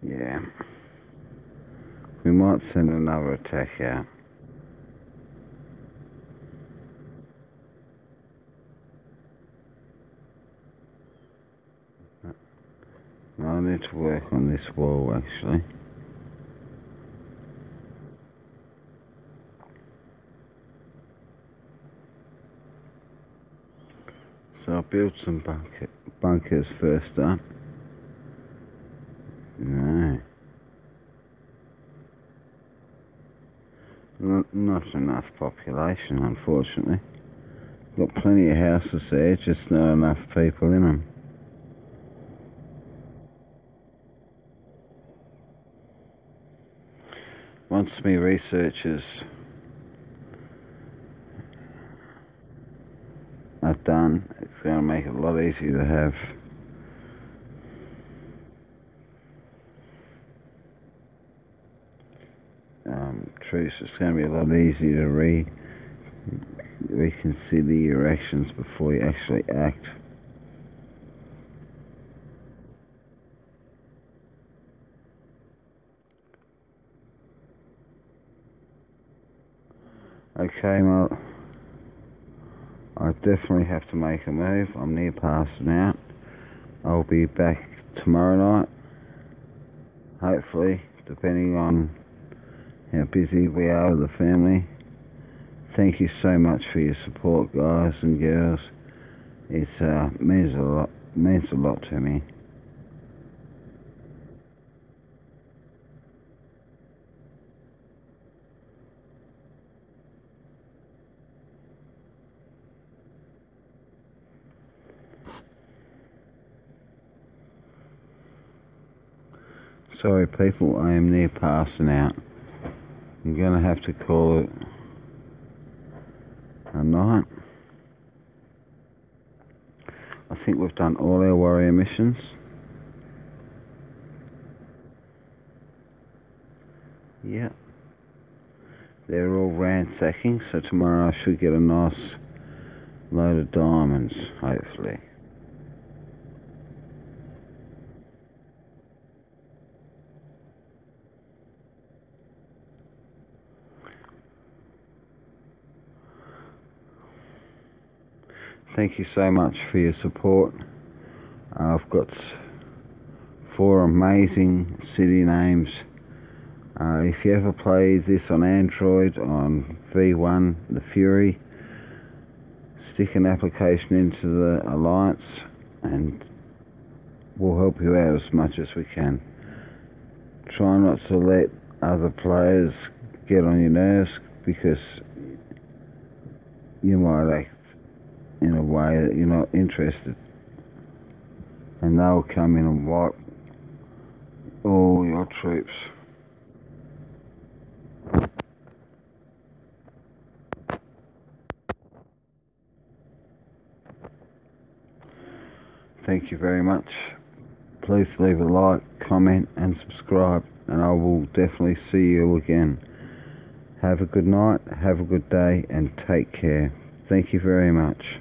Yeah. We might send another attack out. I need to work on this wall actually. So I'll build some bunkers first up. No. Not enough population, unfortunately. Got plenty of houses there, just not enough people in them. Once my researchers are done, it's going to make it a lot easier to have troops. It's going to be a lot easier to reconsider your actions before you actually act. Okay, well, I definitely have to make a move. I'm near passing out. I'll be back tomorrow night, hopefully, depending on how busy we are with the family. Thank you so much for your support, guys and girls. It means a lot to me. Sorry people, I am near passing out. I'm gonna have to call it a night. I think we've done all our warrior missions. Yeah. They're all ransacking, so tomorrow I should get a nice load of diamonds, hopefully. Thank you so much for your support. I've got 4 amazing city names. If you ever play this on Android, on V1, the Fury, stick an application into the Alliance and we'll help you out as much as we can. Try not to let other players get on your nerves, because you might act in a way that you're not interested, and they'll come in and wipe all your troops. Thank you very much. Please leave a like, comment and subscribe, and I will definitely see you again. Have a good night, have a good day, and take care. Thank you very much.